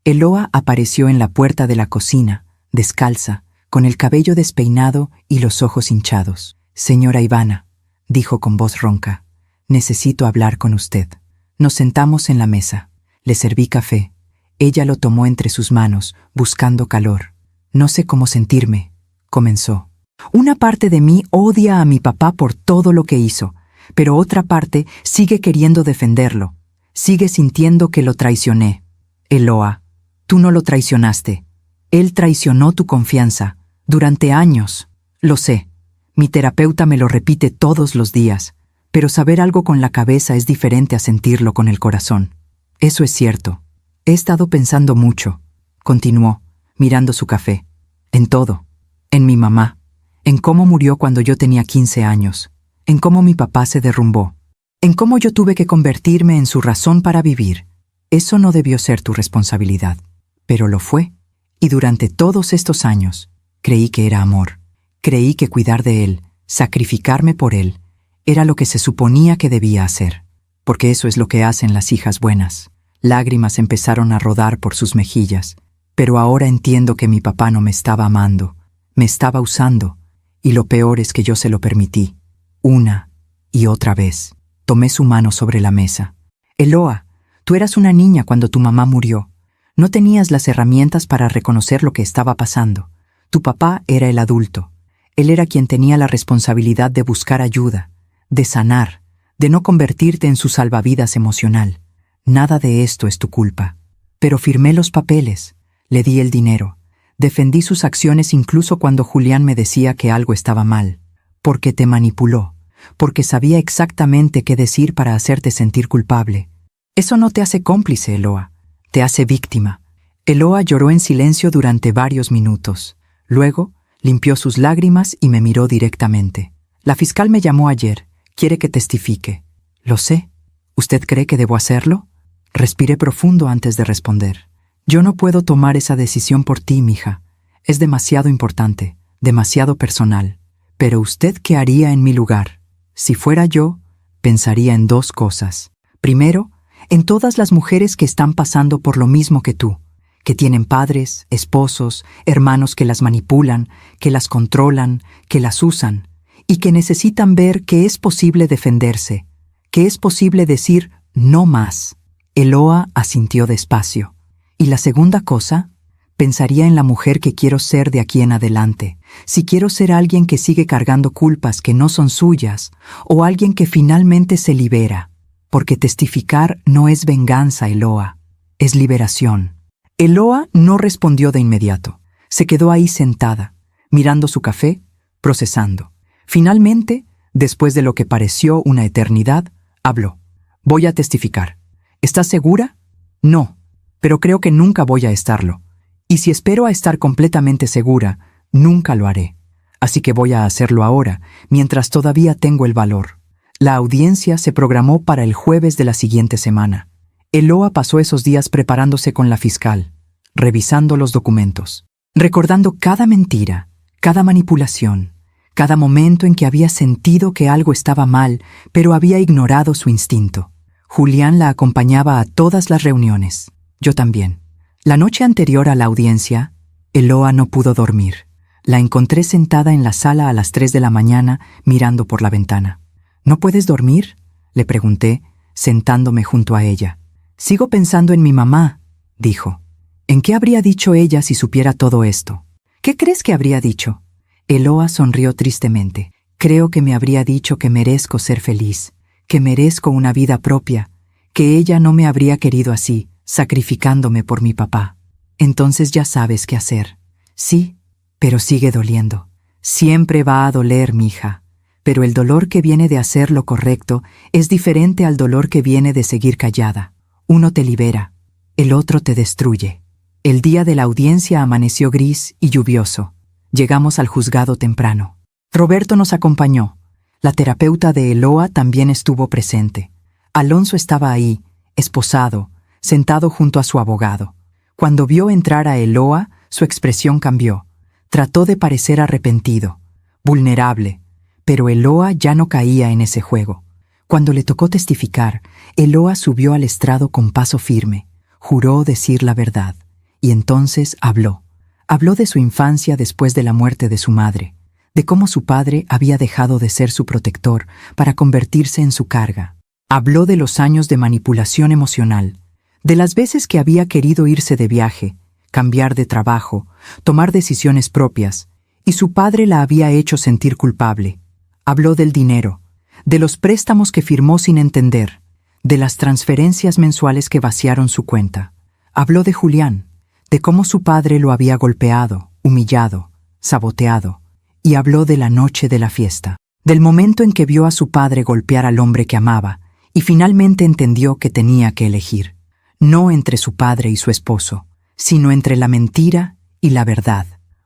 Eloa apareció en la puerta de la cocina, descalza, con el cabello despeinado y los ojos hinchados. «Señora Ivana», dijo con voz ronca, «necesito hablar con usted». Nos sentamos en la mesa. Le serví café. Ella lo tomó entre sus manos, buscando calor. «No sé cómo sentirme», comenzó. «Una parte de mí odia a mi papá por todo lo que hizo, pero otra parte sigue queriendo defenderlo. Sigue sintiendo que lo traicioné. Eloa, tú no lo traicionaste. Él traicionó tu confianza. Durante años. Lo sé. Mi terapeuta me lo repite todos los días, pero saber algo con la cabeza es diferente a sentirlo con el corazón. Eso es cierto. He estado pensando mucho», continuó, mirando su café. «En todo. En mi mamá. En cómo murió cuando yo tenía 15 años. En cómo mi papá se derrumbó. En cómo yo tuve que convertirme en su razón para vivir. Eso no debió ser tu responsabilidad, pero lo fue. Y durante todos estos años, creí que era amor. Creí que cuidar de él, sacrificarme por él, era lo que se suponía que debía hacer. Porque eso es lo que hacen las hijas buenas». Lágrimas empezaron a rodar por sus mejillas. «Pero ahora entiendo que mi papá no me estaba amando, me estaba usando, y lo peor es que yo se lo permití. Una y otra vez». Tomé su mano sobre la mesa. «Eloa, tú eras una niña cuando tu mamá murió. No tenías las herramientas para reconocer lo que estaba pasando. Tu papá era el adulto. Él era quien tenía la responsabilidad de buscar ayuda, de sanar, de no convertirte en su salvavidas emocional. Nada de esto es tu culpa. Pero firmé los papeles, le di el dinero, defendí sus acciones incluso cuando Julián me decía que algo estaba mal. Porque te manipuló, porque sabía exactamente qué decir para hacerte sentir culpable. Eso no te hace cómplice, Eloa, te hace víctima». Eloa lloró en silencio durante varios minutos. Luego, limpió sus lágrimas y me miró directamente. «La fiscal me llamó ayer. Quiere que testifique». «Lo sé. ¿Usted cree que debo hacerlo?». Respiré profundo antes de responder. «Yo no puedo tomar esa decisión por ti, mija. Es demasiado importante, demasiado personal. Pero ¿usted qué haría en mi lugar? Si fuera yo, pensaría en 2 cosas. Primero, en todas las mujeres que están pasando por lo mismo que tú, que tienen padres, esposos, hermanos que las manipulan, que las controlan, que las usan, y que necesitan ver que es posible defenderse, que es posible decir no más». Eloa asintió despacio. «Y la segunda cosa, pensaría en la mujer que quiero ser de aquí en adelante. Si quiero ser alguien que sigue cargando culpas que no son suyas, o alguien que finalmente se libera. Porque testificar no es venganza, Eloa, es liberación». Eloa no respondió de inmediato. Se quedó ahí sentada, mirando su café, procesando. Finalmente, después de lo que pareció una eternidad, habló. «Voy a testificar». «¿Estás segura?». «No, pero creo que nunca voy a estarlo. Y si espero a estar completamente segura, nunca lo haré. Así que voy a hacerlo ahora, mientras todavía tengo el valor». La audiencia se programó para el jueves de la siguiente semana. Eloa pasó esos días preparándose con la fiscal, revisando los documentos, recordando cada mentira, cada manipulación, cada momento en que había sentido que algo estaba mal, pero había ignorado su instinto. Julián la acompañaba a todas las reuniones. Yo también. La noche anterior a la audiencia, Eloa no pudo dormir. La encontré sentada en la sala a las 3 de la mañana, mirando por la ventana. «¿No puedes dormir?», le pregunté, sentándome junto a ella. «Sigo pensando en mi mamá», dijo. «¿En qué habría dicho ella si supiera todo esto?». «¿Qué crees que habría dicho?». Eloa sonrió tristemente. «Creo que me habría dicho que merezco ser feliz, que merezco una vida propia, que ella no me habría querido así, sacrificándome por mi papá. Entonces ya sabes qué hacer». «Sí, pero sigue doliendo. Siempre va a doler, mija. Pero el dolor que viene de hacer lo correcto es diferente al dolor que viene de seguir callada. Uno te libera, el otro te destruye». El día de la audiencia amaneció gris y lluvioso. Llegamos al juzgado temprano. Roberto nos acompañó. La terapeuta de Eloa también estuvo presente. Alonso estaba ahí, esposado, sentado junto a su abogado. Cuando vio entrar a Eloa, su expresión cambió. Trató de parecer arrepentido, vulnerable, pero Eloa ya no caía en ese juego. Cuando le tocó testificar, Eloa subió al estrado con paso firme, juró decir la verdad, y entonces habló. Habló de su infancia después de la muerte de su madre, de cómo su padre había dejado de ser su protector para convertirse en su carga. Habló de los años de manipulación emocional, de las veces que había querido irse de viaje, cambiar de trabajo, tomar decisiones propias, y su padre la había hecho sentir culpable. Habló del dinero, de los préstamos que firmó sin entender, de las transferencias mensuales que vaciaron su cuenta. Habló de Julián, de cómo su padre lo había golpeado, humillado, saboteado, y habló de la noche de la fiesta, del momento en que vio a su padre golpear al hombre que amaba, y finalmente entendió que tenía que elegir, no entre su padre y su esposo, sino entre la mentira y la verdad.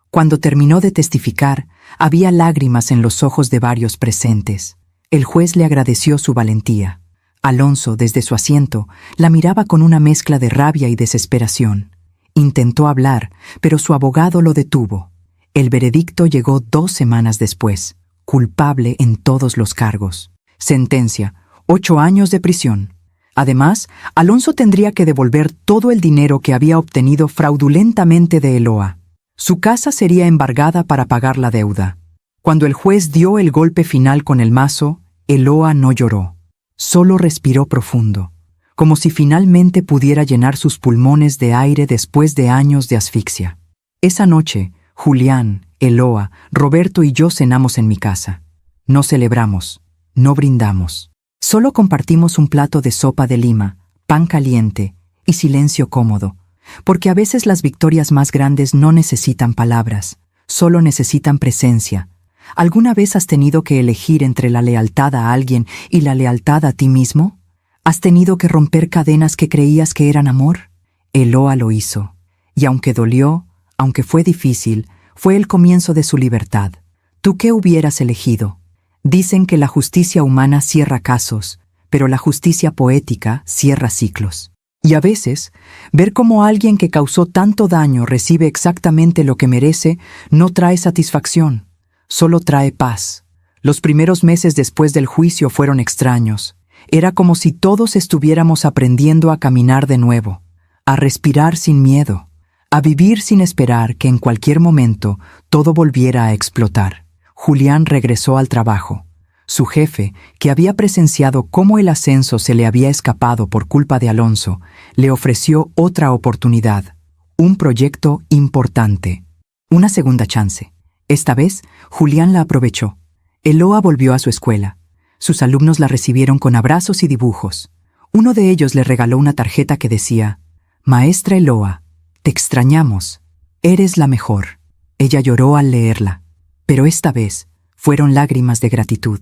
Cuando terminó de testificar, había lágrimas en los ojos de varios presentes. El juez le agradeció su valentía. Alonso, desde su asiento, la miraba con una mezcla de rabia y desesperación. Intentó hablar, pero su abogado lo detuvo. El veredicto llegó 2 semanas después, culpable en todos los cargos. Sentencia: 8 años de prisión. Además, Alonso tendría que devolver todo el dinero que había obtenido fraudulentamente de Eloa. Su casa sería embargada para pagar la deuda. Cuando el juez dio el golpe final con el mazo, Eloa no lloró. Solo respiró profundo, como si finalmente pudiera llenar sus pulmones de aire después de años de asfixia. Esa noche, Julián, Eloa, Roberto y yo cenamos en mi casa. No celebramos, no brindamos. Solo compartimos un plato de sopa de lima, pan caliente y silencio cómodo, porque a veces las victorias más grandes no necesitan palabras, solo necesitan presencia. ¿Alguna vez has tenido que elegir entre la lealtad a alguien y la lealtad a ti mismo? ¿Has tenido que romper cadenas que creías que eran amor? Eloa lo hizo, y aunque dolió, aunque fue difícil, fue el comienzo de su libertad. ¿Tú qué hubieras elegido? Dicen que la justicia humana cierra casos, pero la justicia poética cierra ciclos. Y a veces, ver cómo alguien que causó tanto daño recibe exactamente lo que merece no trae satisfacción, solo trae paz. Los primeros meses después del juicio fueron extraños. Era como si todos estuviéramos aprendiendo a caminar de nuevo, a respirar sin miedo, a vivir sin esperar que en cualquier momento todo volviera a explotar. Julián regresó al trabajo. Su jefe, que había presenciado cómo el ascenso se le había escapado por culpa de Alonso, le ofreció otra oportunidad, un proyecto importante, una segunda chance. Esta vez, Julián la aprovechó. Eloa volvió a su escuela. Sus alumnos la recibieron con abrazos y dibujos. Uno de ellos le regaló una tarjeta que decía: «Maestra Eloa, te extrañamos. Eres la mejor». Ella lloró al leerla, pero esta vez fueron lágrimas de gratitud.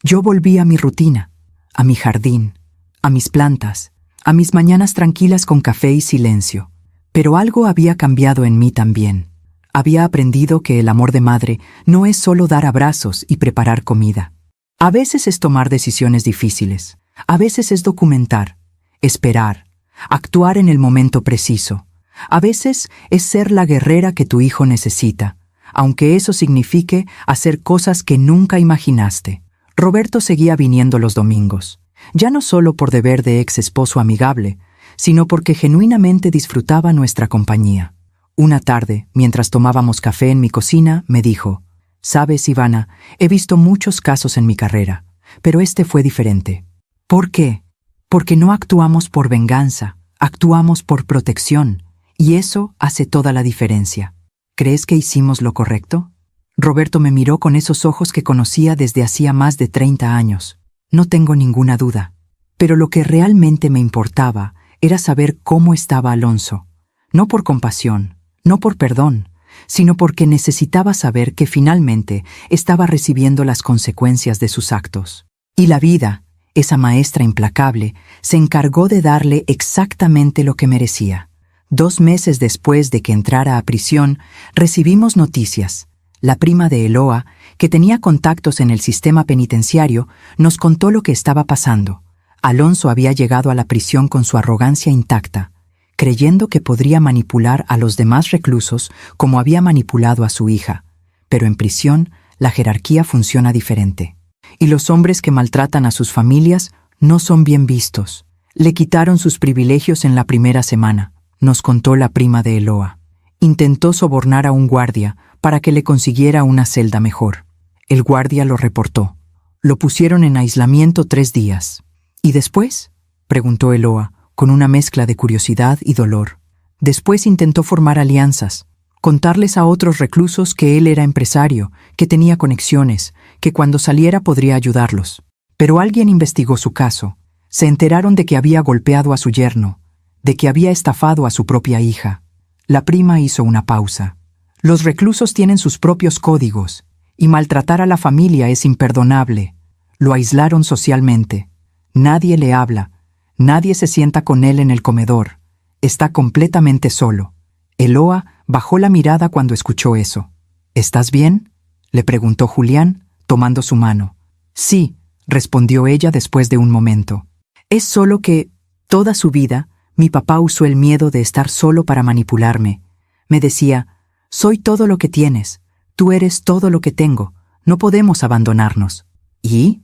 Yo volví a mi rutina, a mi jardín, a mis plantas, a mis mañanas tranquilas con café y silencio. Pero algo había cambiado en mí también. Había aprendido que el amor de madre no es solo dar abrazos y preparar comida. A veces es tomar decisiones difíciles. A veces es documentar, esperar, actuar en el momento preciso. A veces es ser la guerrera que tu hijo necesita, aunque eso signifique hacer cosas que nunca imaginaste. Roberto seguía viniendo los domingos, ya no solo por deber de ex esposo amigable, sino porque genuinamente disfrutaba nuestra compañía. Una tarde, mientras tomábamos café en mi cocina, me dijo: «Sabes, Ivana, he visto muchos casos en mi carrera, pero este fue diferente». ¿Por qué? Porque no actuamos por venganza, actuamos por protección, y eso hace toda la diferencia. ¿Crees que hicimos lo correcto? Roberto me miró con esos ojos que conocía desde hacía más de 30 años. No tengo ninguna duda. Pero lo que realmente me importaba era saber cómo estaba Alonso. No por compasión, no por perdón, sino porque necesitaba saber que finalmente estaba recibiendo las consecuencias de sus actos. Y la vida, esa maestra implacable, se encargó de darle exactamente lo que merecía. 2 meses después de que entrara a prisión, recibimos noticias. La prima de Eloa, que tenía contactos en el sistema penitenciario, nos contó lo que estaba pasando. Alonso había llegado a la prisión con su arrogancia intacta. creyendo que podría manipular a los demás reclusos como había manipulado a su hija. Pero en prisión, la jerarquía funciona diferente. Y los hombres que maltratan a sus familias no son bien vistos. Le quitaron sus privilegios en la primera semana, nos contó la prima de Eloa. Intentó sobornar a un guardia para que le consiguiera una celda mejor. El guardia lo reportó. Lo pusieron en aislamiento 3 días. ¿Y después?, preguntó Eloa, con una mezcla de curiosidad y dolor. Después intentó formar alianzas, contarles a otros reclusos que él era empresario, que tenía conexiones, que cuando saliera podría ayudarlos. Pero alguien investigó su caso. Se enteraron de que había golpeado a su yerno, de que había estafado a su propia hija. La prima hizo una pausa. Los reclusos tienen sus propios códigos, y maltratar a la familia es imperdonable. Lo aislaron socialmente. Nadie le habla. Nadie se sienta con él en el comedor. Está completamente solo. Eloa bajó la mirada cuando escuchó eso. ¿Estás bien?, le preguntó Julián, tomando su mano. Sí, respondió ella después de un momento. Es solo que, toda su vida, mi papá usó el miedo de estar solo para manipularme. Me decía, soy todo lo que tienes, tú eres todo lo que tengo, no podemos abandonarnos. ¿Y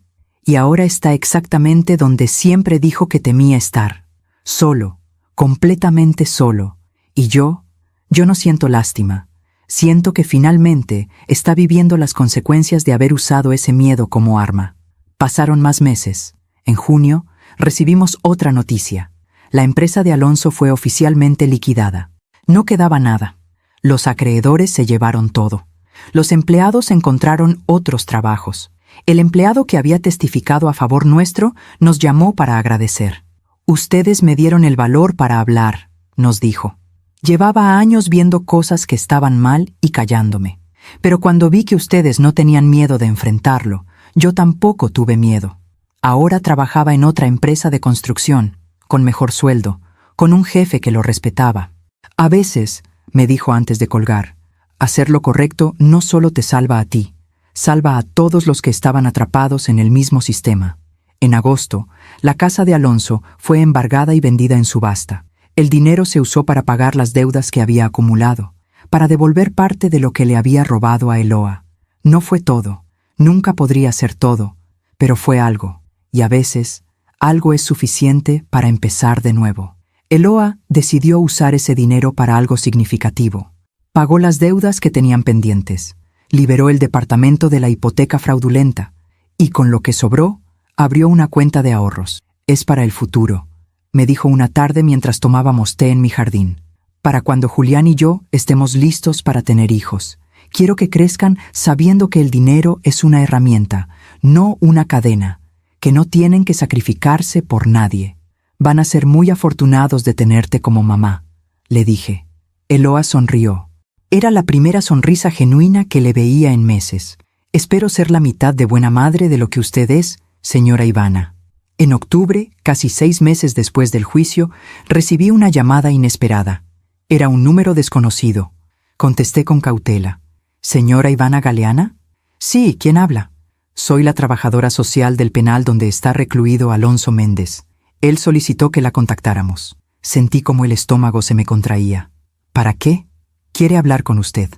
ahora está exactamente donde siempre dijo que temía estar. Solo, completamente solo. Y yo no siento lástima. Siento que finalmente está viviendo las consecuencias de haber usado ese miedo como arma. Pasaron más meses. En junio, recibimos otra noticia. La empresa de Alonso fue oficialmente liquidada. No quedaba nada. Los acreedores se llevaron todo. Los empleados encontraron otros trabajos. El empleado que había testificado a favor nuestro nos llamó para agradecer. Ustedes me dieron el valor para hablar, nos dijo. Llevaba años viendo cosas que estaban mal y callándome. Pero cuando vi que ustedes no tenían miedo de enfrentarlo, yo tampoco tuve miedo. Ahora trabajaba en otra empresa de construcción, con mejor sueldo, con un jefe que lo respetaba. A veces, me dijo antes de colgar, hacer lo correcto no solo te salva a ti, salva a todos los que estaban atrapados en el mismo sistema. En agosto, la casa de Alonso fue embargada y vendida en subasta. El dinero se usó para pagar las deudas que había acumulado, para devolver parte de lo que le había robado a Eloa. No fue todo, nunca podría ser todo, pero fue algo, y a veces, algo es suficiente para empezar de nuevo. Eloa decidió usar ese dinero para algo significativo. Pagó las deudas que tenían pendientes, liberó el departamento de la hipoteca fraudulenta, y con lo que sobró, abrió una cuenta de ahorros. Es para el futuro, me dijo una tarde mientras tomábamos té en mi jardín. Para cuando Julián y yo estemos listos para tener hijos. Quiero que crezcan sabiendo que el dinero es una herramienta, no una cadena, que no tienen que sacrificarse por nadie. Van a ser muy afortunados de tenerte como mamá, le dije. Eloa sonrió. Era la primera sonrisa genuina que le veía en meses. Espero ser la mitad de buena madre de lo que usted es, señora Ivana. En octubre, casi 6 meses después del juicio, recibí una llamada inesperada. Era un número desconocido. Contesté con cautela. ¿Señora Ivana Galeana? Sí, ¿quién habla? Soy la trabajadora social del penal donde está recluido Alonso Méndez. Él solicitó que la contactáramos. Sentí como el estómago se me contraía. ¿Para qué? Quiere hablar con usted.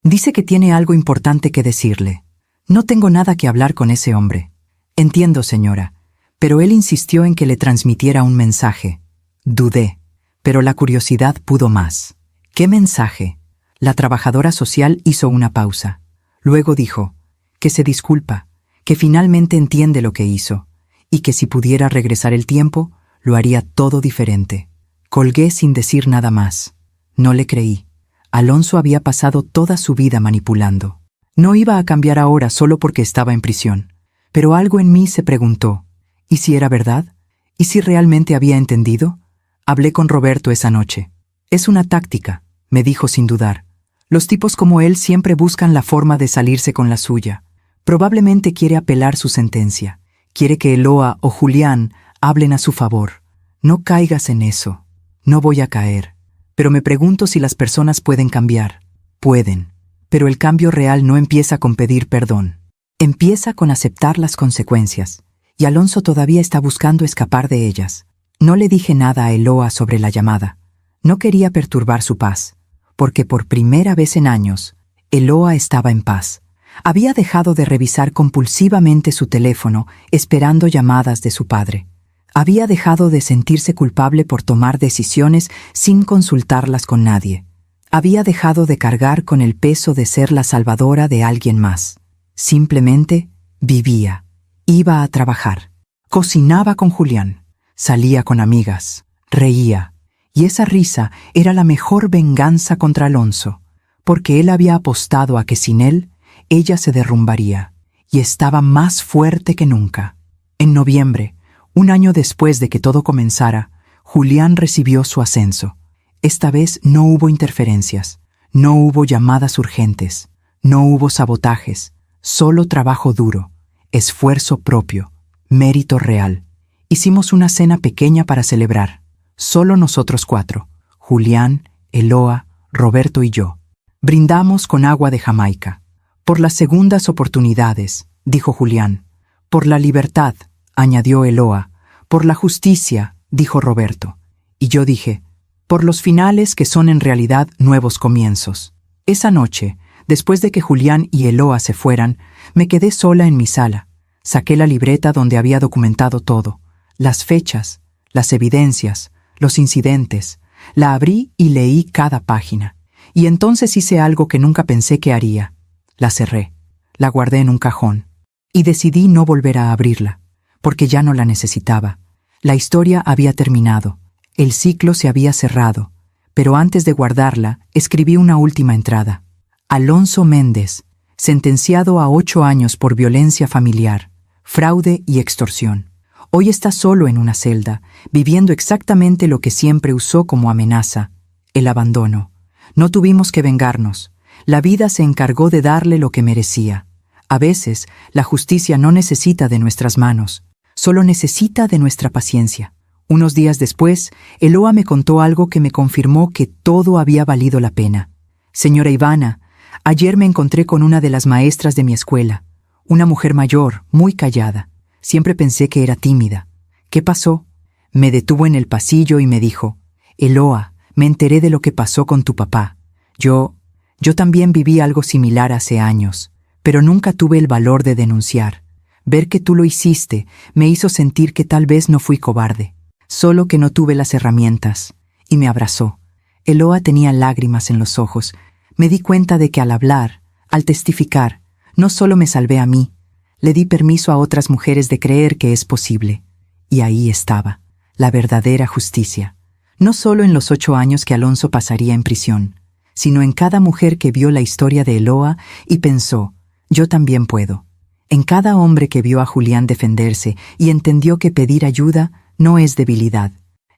Dice que tiene algo importante que decirle. No tengo nada que hablar con ese hombre. Entiendo, señora, pero él insistió en que le transmitiera un mensaje. Dudé, pero la curiosidad pudo más. ¿Qué mensaje? La trabajadora social hizo una pausa. Luego dijo que se disculpa, que finalmente entiende lo que hizo, y que si pudiera regresar el tiempo, lo haría todo diferente. Colgué sin decir nada más. No le creí. Alonso había pasado toda su vida manipulando. No iba a cambiar ahora solo porque estaba en prisión. Pero algo en mí se preguntó, ¿y si era verdad? ¿Y si realmente había entendido? Hablé con Roberto esa noche. Es una táctica, me dijo sin dudar. Los tipos como él siempre buscan la forma de salirse con la suya. Probablemente quiere apelar su sentencia. Quiere que Eloa o Julián hablen a su favor. No caigas en eso. No voy a caer. Pero me pregunto si las personas pueden cambiar. Pueden. Pero el cambio real no empieza con pedir perdón. Empieza con aceptar las consecuencias. Y Alonso todavía está buscando escapar de ellas. No le dije nada a Eloa sobre la llamada. No quería perturbar su paz, porque por primera vez en años, Eloa estaba en paz. Había dejado de revisar compulsivamente su teléfono esperando llamadas de su padre. Había dejado de sentirse culpable por tomar decisiones sin consultarlas con nadie. Había dejado de cargar con el peso de ser la salvadora de alguien más. Simplemente vivía. Iba a trabajar. Cocinaba con Julián. Salía con amigas. Reía. Y esa risa era la mejor venganza contra Alonso, porque él había apostado a que sin él, ella se derrumbaría, y estaba más fuerte que nunca. En noviembre, un año después de que todo comenzara, Julián recibió su ascenso. Esta vez no hubo interferencias, no hubo llamadas urgentes, no hubo sabotajes, solo trabajo duro, esfuerzo propio, mérito real. Hicimos una cena pequeña para celebrar, solo nosotros 4, Julián, Eloa, Roberto y yo. Brindamos con agua de Jamaica. Por las segundas oportunidades, dijo Julián. Por la libertad, añadió Eloa. Por la justicia, dijo Roberto. Y yo dije, por los finales que son en realidad nuevos comienzos. Esa noche, después de que Julián y Eloa se fueran, me quedé sola en mi sala. Saqué la libreta donde había documentado todo, las fechas, las evidencias, los incidentes. La abrí y leí cada página. Y entonces hice algo que nunca pensé que haría. La cerré, la guardé en un cajón, y decidí no volver a abrirla, porque ya no la necesitaba. La historia había terminado, el ciclo se había cerrado, pero antes de guardarla, escribí una última entrada. Alonso Méndez, sentenciado a 8 años por violencia familiar, fraude y extorsión. Hoy está solo en una celda, viviendo exactamente lo que siempre usó como amenaza, el abandono. No tuvimos que vengarnos. La vida se encargó de darle lo que merecía. A veces, la justicia no necesita de nuestras manos, solo necesita de nuestra paciencia. Unos días después, Eloa me contó algo que me confirmó que todo había valido la pena. Señora Ivana, ayer me encontré con una de las maestras de mi escuela, una mujer mayor, muy callada. Siempre pensé que era tímida. ¿Qué pasó? Me detuvo en el pasillo y me dijo, Eloa, me enteré de lo que pasó con tu papá. Yo también viví algo similar hace años, pero nunca tuve el valor de denunciar. Ver que tú lo hiciste me hizo sentir que tal vez no fui cobarde, solo que no tuve las herramientas, y me abrazó. Eloa tenía lágrimas en los ojos. Me di cuenta de que al hablar, al testificar, no solo me salvé a mí, le di permiso a otras mujeres de creer que es posible. Y ahí estaba, la verdadera justicia. No solo en los 8 años que Alonso pasaría en prisión, sino en cada mujer que vio la historia de Eloa y pensó, yo también puedo. En cada hombre que vio a Julián defenderse y entendió que pedir ayuda no es debilidad.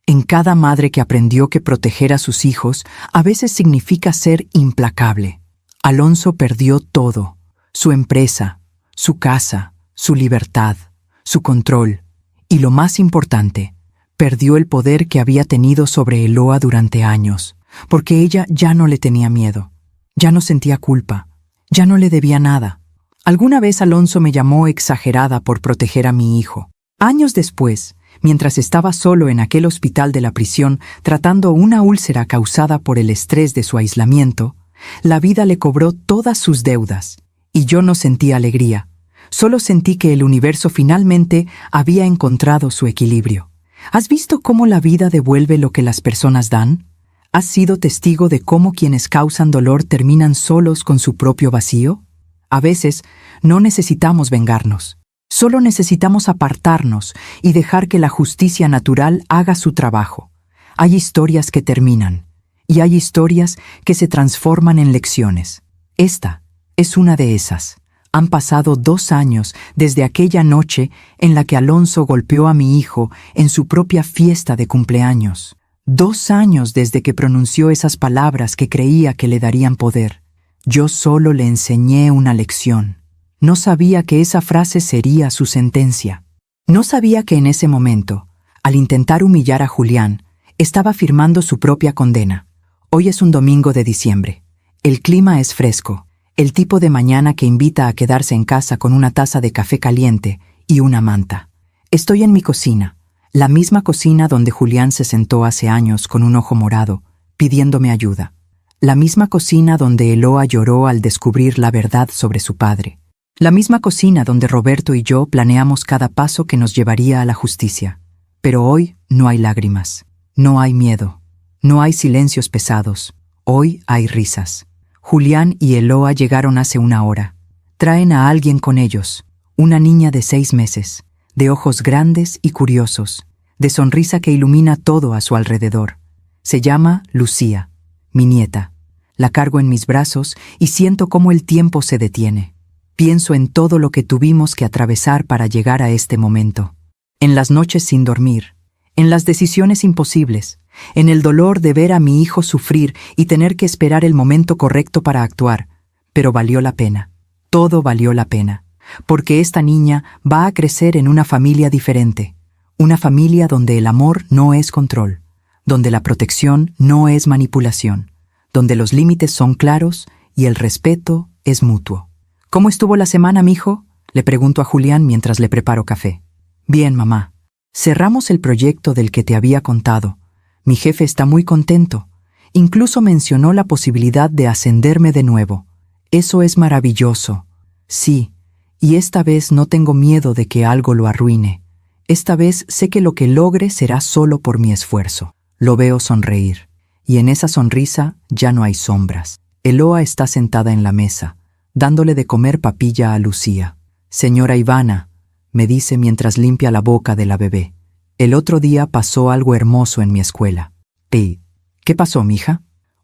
En cada madre que aprendió que proteger a sus hijos a veces significa ser implacable. Alonso perdió todo, su empresa, su casa, su libertad, su control, y lo más importante, perdió el poder que había tenido sobre Eloa durante años. Porque ella ya no le tenía miedo, ya no sentía culpa, ya no le debía nada. Alguna vez Alonso me llamó exagerada por proteger a mi hijo. Años después, mientras estaba solo en aquel hospital de la prisión tratando una úlcera causada por el estrés de su aislamiento, la vida le cobró todas sus deudas, y yo no sentí alegría. Solo sentí que el universo finalmente había encontrado su equilibrio. ¿Has visto cómo la vida devuelve lo que las personas dan? ¿Has sido testigo de cómo quienes causan dolor terminan solos con su propio vacío? A veces, no necesitamos vengarnos. Solo necesitamos apartarnos y dejar que la justicia natural haga su trabajo. Hay historias que terminan, y hay historias que se transforman en lecciones. Esta es una de esas. Han pasado 2 años desde aquella noche en la que Alonso golpeó a mi hijo en su propia fiesta de cumpleaños. 2 años desde que pronunció esas palabras que creía que le darían poder. Yo solo le enseñé una lección. No sabía que esa frase sería su sentencia. No sabía que en ese momento, al intentar humillar a Julián, estaba firmando su propia condena. Hoy es un domingo de diciembre. El clima es fresco, el tipo de mañana que invita a quedarse en casa con una taza de café caliente y una manta. Estoy en mi cocina. La misma cocina donde Julián se sentó hace años con un ojo morado pidiéndome ayuda. La misma cocina donde Eloa lloró al descubrir la verdad sobre su padre. La misma cocina donde Roberto y yo planeamos cada paso que nos llevaría a la justicia. Pero hoy no hay lágrimas, no hay miedo, no hay silencios pesados. Hoy hay risas. Julián y Eloa llegaron hace una hora. Traen a alguien con ellos, una niña de 6 meses, de ojos grandes y curiosos, de sonrisa que ilumina todo a su alrededor. Se llama Lucía, mi nieta. La cargo en mis brazos y siento cómo el tiempo se detiene. Pienso en todo lo que tuvimos que atravesar para llegar a este momento. En las noches sin dormir, en las decisiones imposibles, en el dolor de ver a mi hijo sufrir y tener que esperar el momento correcto para actuar. Pero valió la pena. Todo valió la pena. Porque esta niña va a crecer en una familia diferente. Una familia donde el amor no es control, donde la protección no es manipulación, donde los límites son claros y el respeto es mutuo. ¿Cómo estuvo la semana, mijo?, le pregunto a Julián mientras le preparo café. Bien, mamá. Cerramos el proyecto del que te había contado. Mi jefe está muy contento. Incluso mencionó la posibilidad de ascenderme de nuevo. Eso es maravilloso. Sí, y esta vez no tengo miedo de que algo lo arruine. Esta vez sé que lo que logre será solo por mi esfuerzo. Lo veo sonreír. Y en esa sonrisa ya no hay sombras. Eloa está sentada en la mesa, dándole de comer papilla a Lucía. Señora Ivana, me dice mientras limpia la boca de la bebé. El otro día pasó algo hermoso en mi escuela. ¿Qué pasó, mija?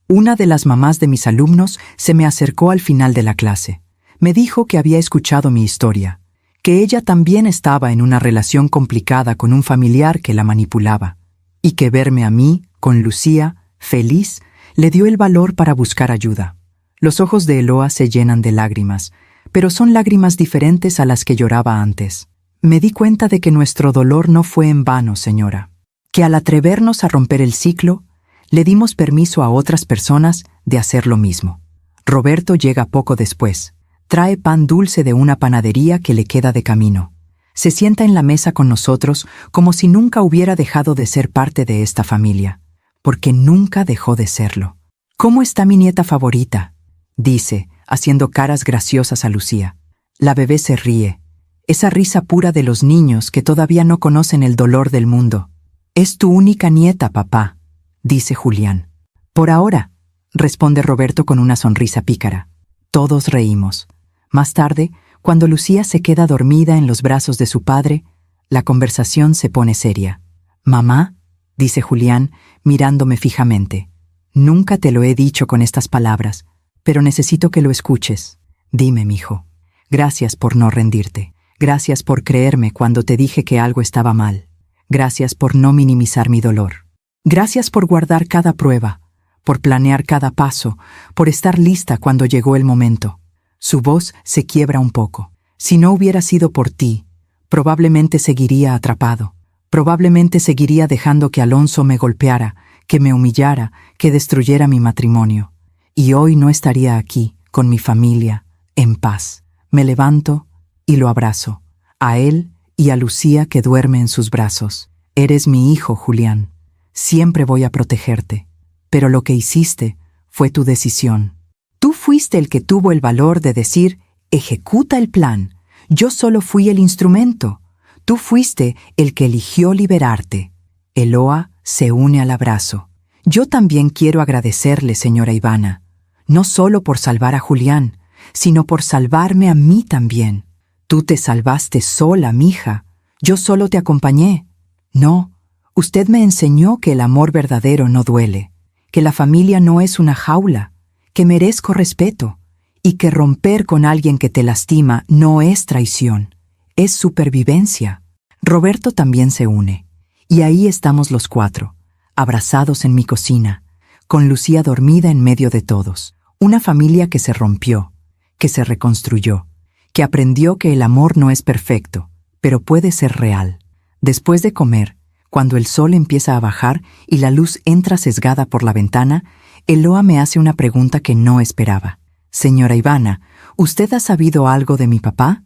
Una de las mamás de mis alumnos se me acercó al final de la clase. Me dijo que había escuchado mi historia, que ella también estaba en una relación complicada con un familiar que la manipulaba, y que verme a mí, con Lucía, feliz, le dio el valor para buscar ayuda. Los ojos de Eloa se llenan de lágrimas, pero son lágrimas diferentes a las que lloraba antes. Me di cuenta de que nuestro dolor no fue en vano, señora, que al atrevernos a romper el ciclo, le dimos permiso a otras personas de hacer lo mismo. Roberto llega poco después. Trae pan dulce de una panadería que le queda de camino. Se sienta en la mesa con nosotros como si nunca hubiera dejado de ser parte de esta familia, porque nunca dejó de serlo. ¿Cómo está mi nieta favorita?, dice, haciendo caras graciosas a Lucía. La bebé se ríe, esa risa pura de los niños que todavía no conocen el dolor del mundo. Es tu única nieta, papá, dice Julián. Por ahora, responde Roberto con una sonrisa pícara. Todos reímos. Más tarde, cuando Lucía se queda dormida en los brazos de su padre, la conversación se pone seria. Mamá, dice Julián, mirándome fijamente. Nunca te lo he dicho con estas palabras, pero necesito que lo escuches. Dime, mijo. Gracias por no rendirte. Gracias por creerme cuando te dije que algo estaba mal. Gracias por no minimizar mi dolor. Gracias por guardar cada prueba, por planear cada paso, por estar lista cuando llegó el momento. Su voz se quiebra un poco. Si no hubiera sido por ti, probablemente seguiría atrapado. Probablemente seguiría dejando que Alonso me golpeara, que me humillara, que destruyera mi matrimonio. Y hoy no estaría aquí, con mi familia, en paz. Me levanto y lo abrazo, a él y a Lucía que duerme en sus brazos. Eres mi hijo, Julián. Siempre voy a protegerte. Pero lo que hiciste fue tu decisión. Tú fuiste el que tuvo el valor de decir, ejecuta el plan. Yo solo fui el instrumento. Tú fuiste el que eligió liberarte. Eloa se une al abrazo. Yo también quiero agradecerle, señora Ivana, no solo por salvar a Julián, sino por salvarme a mí también. Tú te salvaste sola, mija. Yo solo te acompañé. No, usted me enseñó que el amor verdadero no duele, que la familia no es una jaula, que merezco respeto, y que romper con alguien que te lastima no es traición, es supervivencia. Roberto también se une, y ahí estamos los 4, abrazados en mi cocina, con Lucía dormida en medio de todos. Una familia que se rompió, que se reconstruyó, que aprendió que el amor no es perfecto, pero puede ser real. Después de comer, cuando el sol empieza a bajar y la luz entra sesgada por la ventana, Eloa me hace una pregunta que no esperaba. Señora Ivana, ¿usted ha sabido algo de mi papá?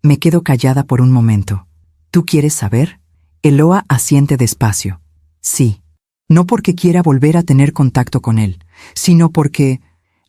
Me quedo callada por un momento. ¿Tú quieres saber? Eloa asiente despacio. Sí. No porque quiera volver a tener contacto con él, sino porque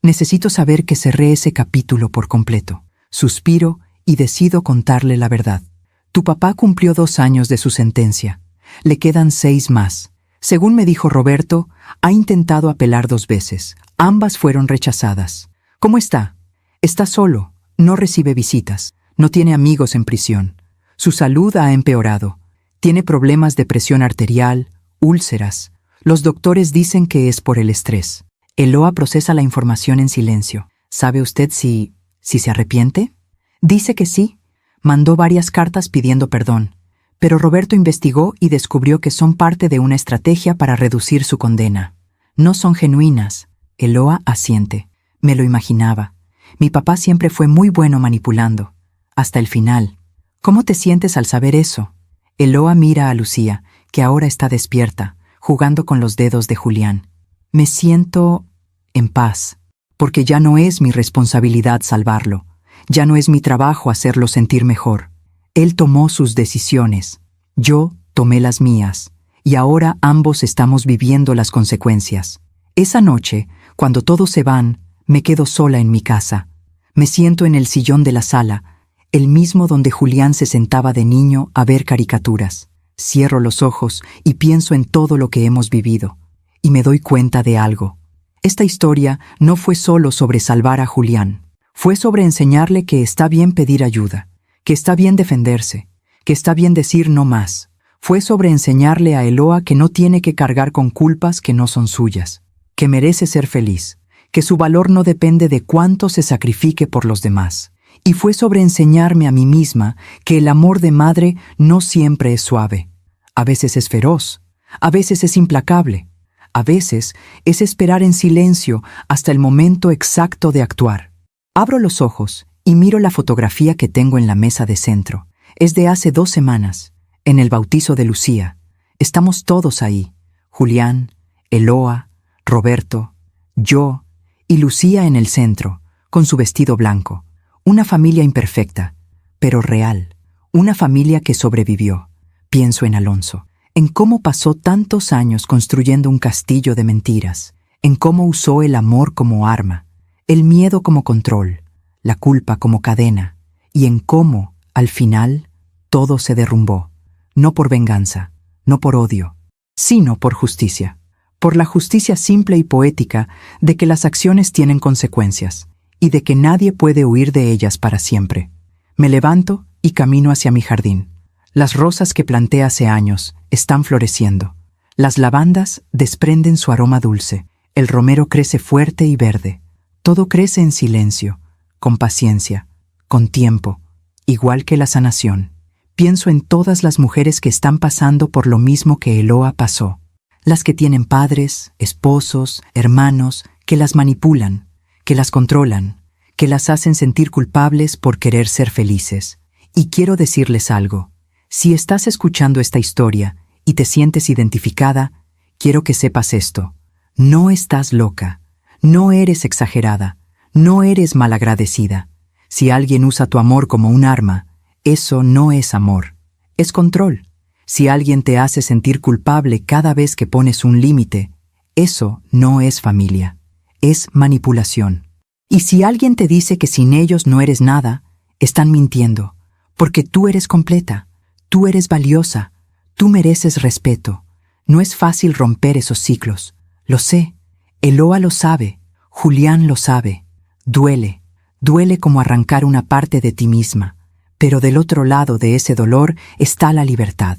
necesito saber que cerré ese capítulo por completo. Suspiro y decido contarle la verdad. Tu papá cumplió 2 años de su sentencia. Le quedan 6 más. Según me dijo Roberto, ha intentado apelar 2 veces. Ambas fueron rechazadas. ¿Cómo está? Está solo, no recibe visitas, no tiene amigos en prisión. Su salud ha empeorado. Tiene problemas de presión arterial, úlceras. Los doctores dicen que es por el estrés. Eloa procesa la información en silencio. ¿Sabe usted si se arrepiente? Dice que sí. Mandó varias cartas pidiendo perdón. Pero Roberto investigó y descubrió que son parte de una estrategia para reducir su condena. No son genuinas. Eloa asiente. Me lo imaginaba. Mi papá siempre fue muy bueno manipulando. Hasta el final. ¿Cómo te sientes al saber eso? Eloa mira a Lucía, que ahora está despierta, jugando con los dedos de Julián. Me siento en paz, porque ya no es mi responsabilidad salvarlo. Ya no es mi trabajo hacerlo sentir mejor. Él tomó sus decisiones. Yo tomé las mías. Y ahora ambos estamos viviendo las consecuencias. Esa noche, cuando todos se van, me quedo sola en mi casa. Me siento en el sillón de la sala, el mismo donde Julián se sentaba de niño a ver caricaturas. Cierro los ojos y pienso en todo lo que hemos vivido. Y me doy cuenta de algo. Esta historia no fue solo sobre salvar a Julián. Fue sobre enseñarle que está bien pedir ayuda, que está bien defenderse, que está bien decir no más. Fue sobre enseñarle a Eloa que no tiene que cargar con culpas que no son suyas, que merece ser feliz, que su valor no depende de cuánto se sacrifique por los demás. Y fue sobre enseñarme a mí misma que el amor de madre no siempre es suave. A veces es feroz, a veces es implacable, a veces es esperar en silencio hasta el momento exacto de actuar. Abro los ojos y miro la fotografía que tengo en la mesa de centro. Es de hace 2 semanas, en el bautizo de Lucía. Estamos todos ahí. Julián, Eloa, Roberto, yo y Lucía en el centro, con su vestido blanco. Una familia imperfecta, pero real. Una familia que sobrevivió. Pienso en Alonso, en cómo pasó tantos años construyendo un castillo de mentiras, en cómo usó el amor como arma, el miedo como control, la culpa como cadena, y en cómo, al final, todo se derrumbó, no por venganza, no por odio, sino por justicia, por la justicia simple y poética de que las acciones tienen consecuencias, y de que nadie puede huir de ellas para siempre. Me levanto y camino hacia mi jardín. Las rosas que planté hace años están floreciendo. Las lavandas desprenden su aroma dulce. El romero crece fuerte y verde. Todo crece en silencio, con paciencia, con tiempo, igual que la sanación. Pienso en todas las mujeres que están pasando por lo mismo que Eloa pasó. Las que tienen padres, esposos, hermanos, que las manipulan, que las controlan, que las hacen sentir culpables por querer ser felices. Y quiero decirles algo. Si estás escuchando esta historia y te sientes identificada, quiero que sepas esto. No estás loca. No eres exagerada, no eres malagradecida. Si alguien usa tu amor como un arma, eso no es amor, es control. Si alguien te hace sentir culpable cada vez que pones un límite, eso no es familia, es manipulación. Y si alguien te dice que sin ellos no eres nada, están mintiendo, porque tú eres completa, tú eres valiosa, tú mereces respeto. No es fácil romper esos ciclos, lo sé. Eloa lo sabe, Julián lo sabe. Duele como arrancar una parte de ti misma, pero del otro lado de ese dolor está la libertad.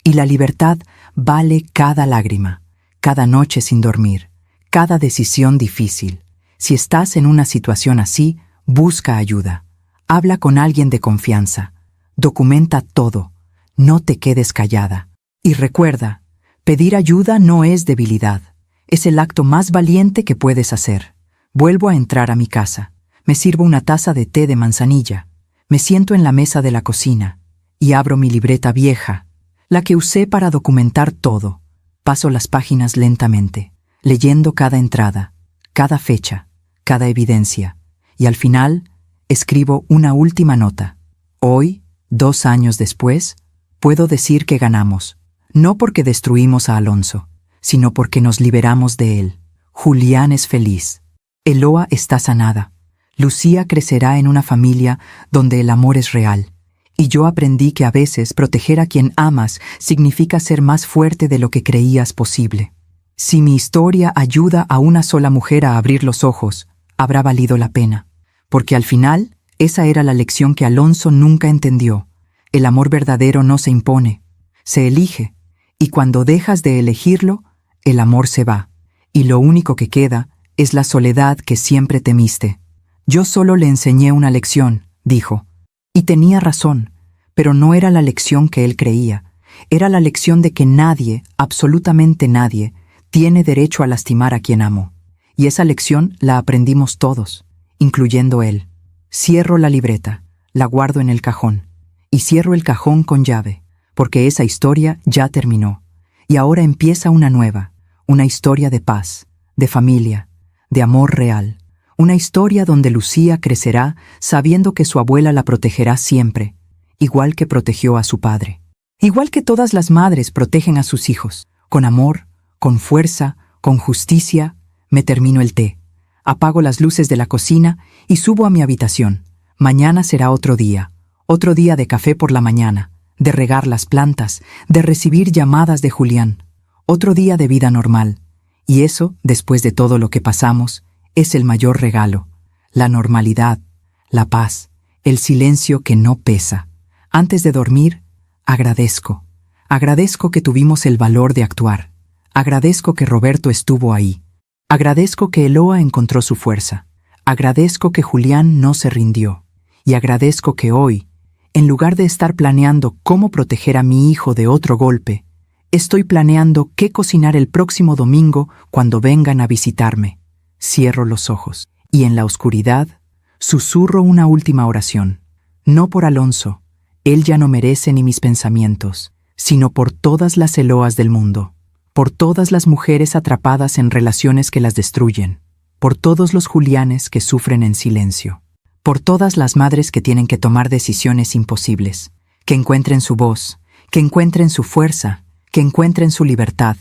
Y la libertad vale cada lágrima, cada noche sin dormir, cada decisión difícil. Si estás en una situación así, busca ayuda. Habla con alguien de confianza. Documenta todo. No te quedes callada. Y recuerda, pedir ayuda no es debilidad. Es el acto más valiente que puedes hacer. Vuelvo a entrar a mi casa. Me sirvo una taza de té de manzanilla. Me siento en la mesa de la cocina y abro mi libreta vieja, la que usé para documentar todo. Paso las páginas lentamente, leyendo cada entrada, cada fecha, cada evidencia. Y al final, escribo una última nota. Hoy, 2 años después, puedo decir que ganamos. No porque destruimos a Alonso, sino porque nos liberamos de él. Julián es feliz. Eloa está sanada. Lucía crecerá en una familia donde el amor es real. Y yo aprendí que a veces proteger a quien amas significa ser más fuerte de lo que creías posible. Si mi historia ayuda a una sola mujer a abrir los ojos, habrá valido la pena. Porque al final, esa era la lección que Alonso nunca entendió. El amor verdadero no se impone, se elige. Y cuando dejas de elegirlo, el amor se va. Y lo único que queda es la soledad que siempre temiste. Yo solo le enseñé una lección, dijo. Y tenía razón, pero no era la lección que él creía. Era la lección de que nadie, absolutamente nadie, tiene derecho a lastimar a quien amo. Y esa lección la aprendimos todos, incluyendo él. Cierro la libreta, la guardo en el cajón. Y cierro el cajón con llave, porque esa historia ya terminó. Y ahora empieza una nueva, una historia de paz, de familia, de amor real. Una historia donde Lucía crecerá sabiendo que su abuela la protegerá siempre, igual que protegió a su padre. Igual que todas las madres protegen a sus hijos, con amor, con fuerza, con justicia. Me termino el té, apago las luces de la cocina y subo a mi habitación. Mañana será otro día de café por la mañana, de regar las plantas, de recibir llamadas de Julián. Otro día de vida normal. Y eso, después de todo lo que pasamos, es el mayor regalo. La normalidad, la paz, el silencio que no pesa. Antes de dormir, agradezco. Agradezco que tuvimos el valor de actuar. Agradezco que Roberto estuvo ahí. Agradezco que Eloa encontró su fuerza. Agradezco que Julián no se rindió. Y agradezco que hoy, en lugar de estar planeando cómo proteger a mi hijo de otro golpe, estoy planeando qué cocinar el próximo domingo cuando vengan a visitarme. Cierro los ojos y en la oscuridad susurro una última oración. No por Alonso, él ya no merece ni mis pensamientos, sino por todas las Eloas del mundo, por todas las mujeres atrapadas en relaciones que las destruyen, por todos los Julianes que sufren en silencio, por todas las madres que tienen que tomar decisiones imposibles, que encuentren su voz, que encuentren su fuerza, que encuentren su libertad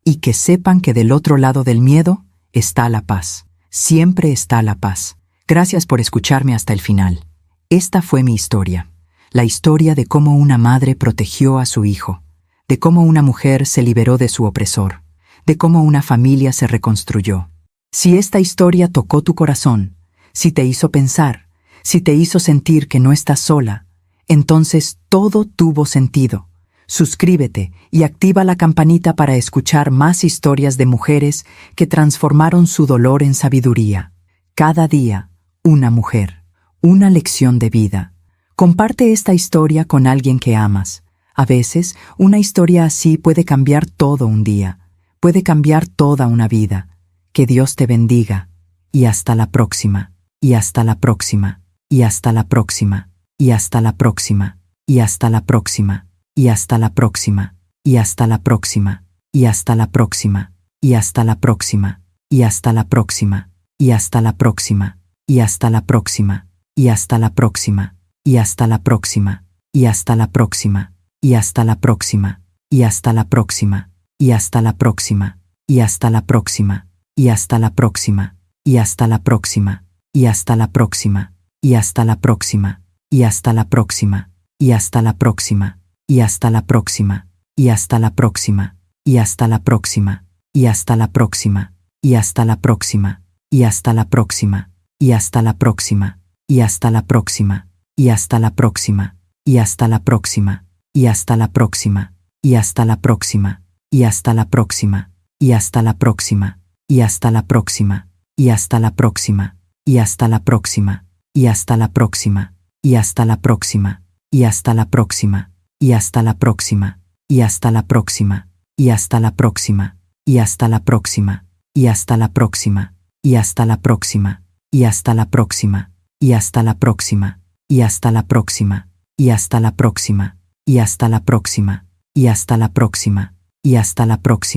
y que sepan que del otro lado del miedo está la paz. Siempre está la paz. Gracias por escucharme hasta el final. Esta fue mi historia. La historia de cómo una madre protegió a su hijo, de cómo una mujer se liberó de su opresor, de cómo una familia se reconstruyó. Si esta historia tocó tu corazón, si te hizo pensar, si te hizo sentir que no estás sola, entonces todo tuvo sentido. Suscríbete y activa la campanita para escuchar más historias de mujeres que transformaron su dolor en sabiduría. Cada día, una mujer, una lección de vida. Comparte esta historia con alguien que amas. A veces, una historia así puede cambiar todo un día, puede cambiar toda una vida. Que Dios te bendiga. Y hasta la próxima, y hasta la próxima, y hasta la próxima, y hasta la próxima, y hasta la próxima. Y hasta la próxima, y hasta la próxima, y hasta la próxima, y hasta la próxima, y hasta la próxima, y hasta la próxima, y hasta la próxima, y hasta la próxima, y hasta la próxima, y hasta la próxima, y hasta la próxima, y hasta la próxima, y hasta la próxima, y hasta la próxima, y hasta la próxima, y hasta la próxima, y hasta la próxima, y hasta la próxima, y hasta la próxima, y hasta la próxima. Y hasta la próxima, y hasta la próxima, y hasta la próxima, y hasta la próxima, y hasta la próxima, y hasta la próxima, y hasta la próxima, y hasta la próxima, y hasta la próxima, y hasta la próxima, y hasta la próxima, y hasta la próxima, y hasta la próxima, y hasta la próxima, y hasta la próxima, y hasta la próxima, y hasta la próxima, y hasta la próxima, y hasta la próxima, y hasta la próxima. Y hasta la próxima, y hasta la próxima, y hasta la próxima, y hasta la próxima, y hasta la próxima, y hasta la próxima, y hasta la próxima, y hasta la próxima, y hasta la próxima, y hasta la próxima, y hasta la próxima, y hasta la próxima, y hasta la próxima.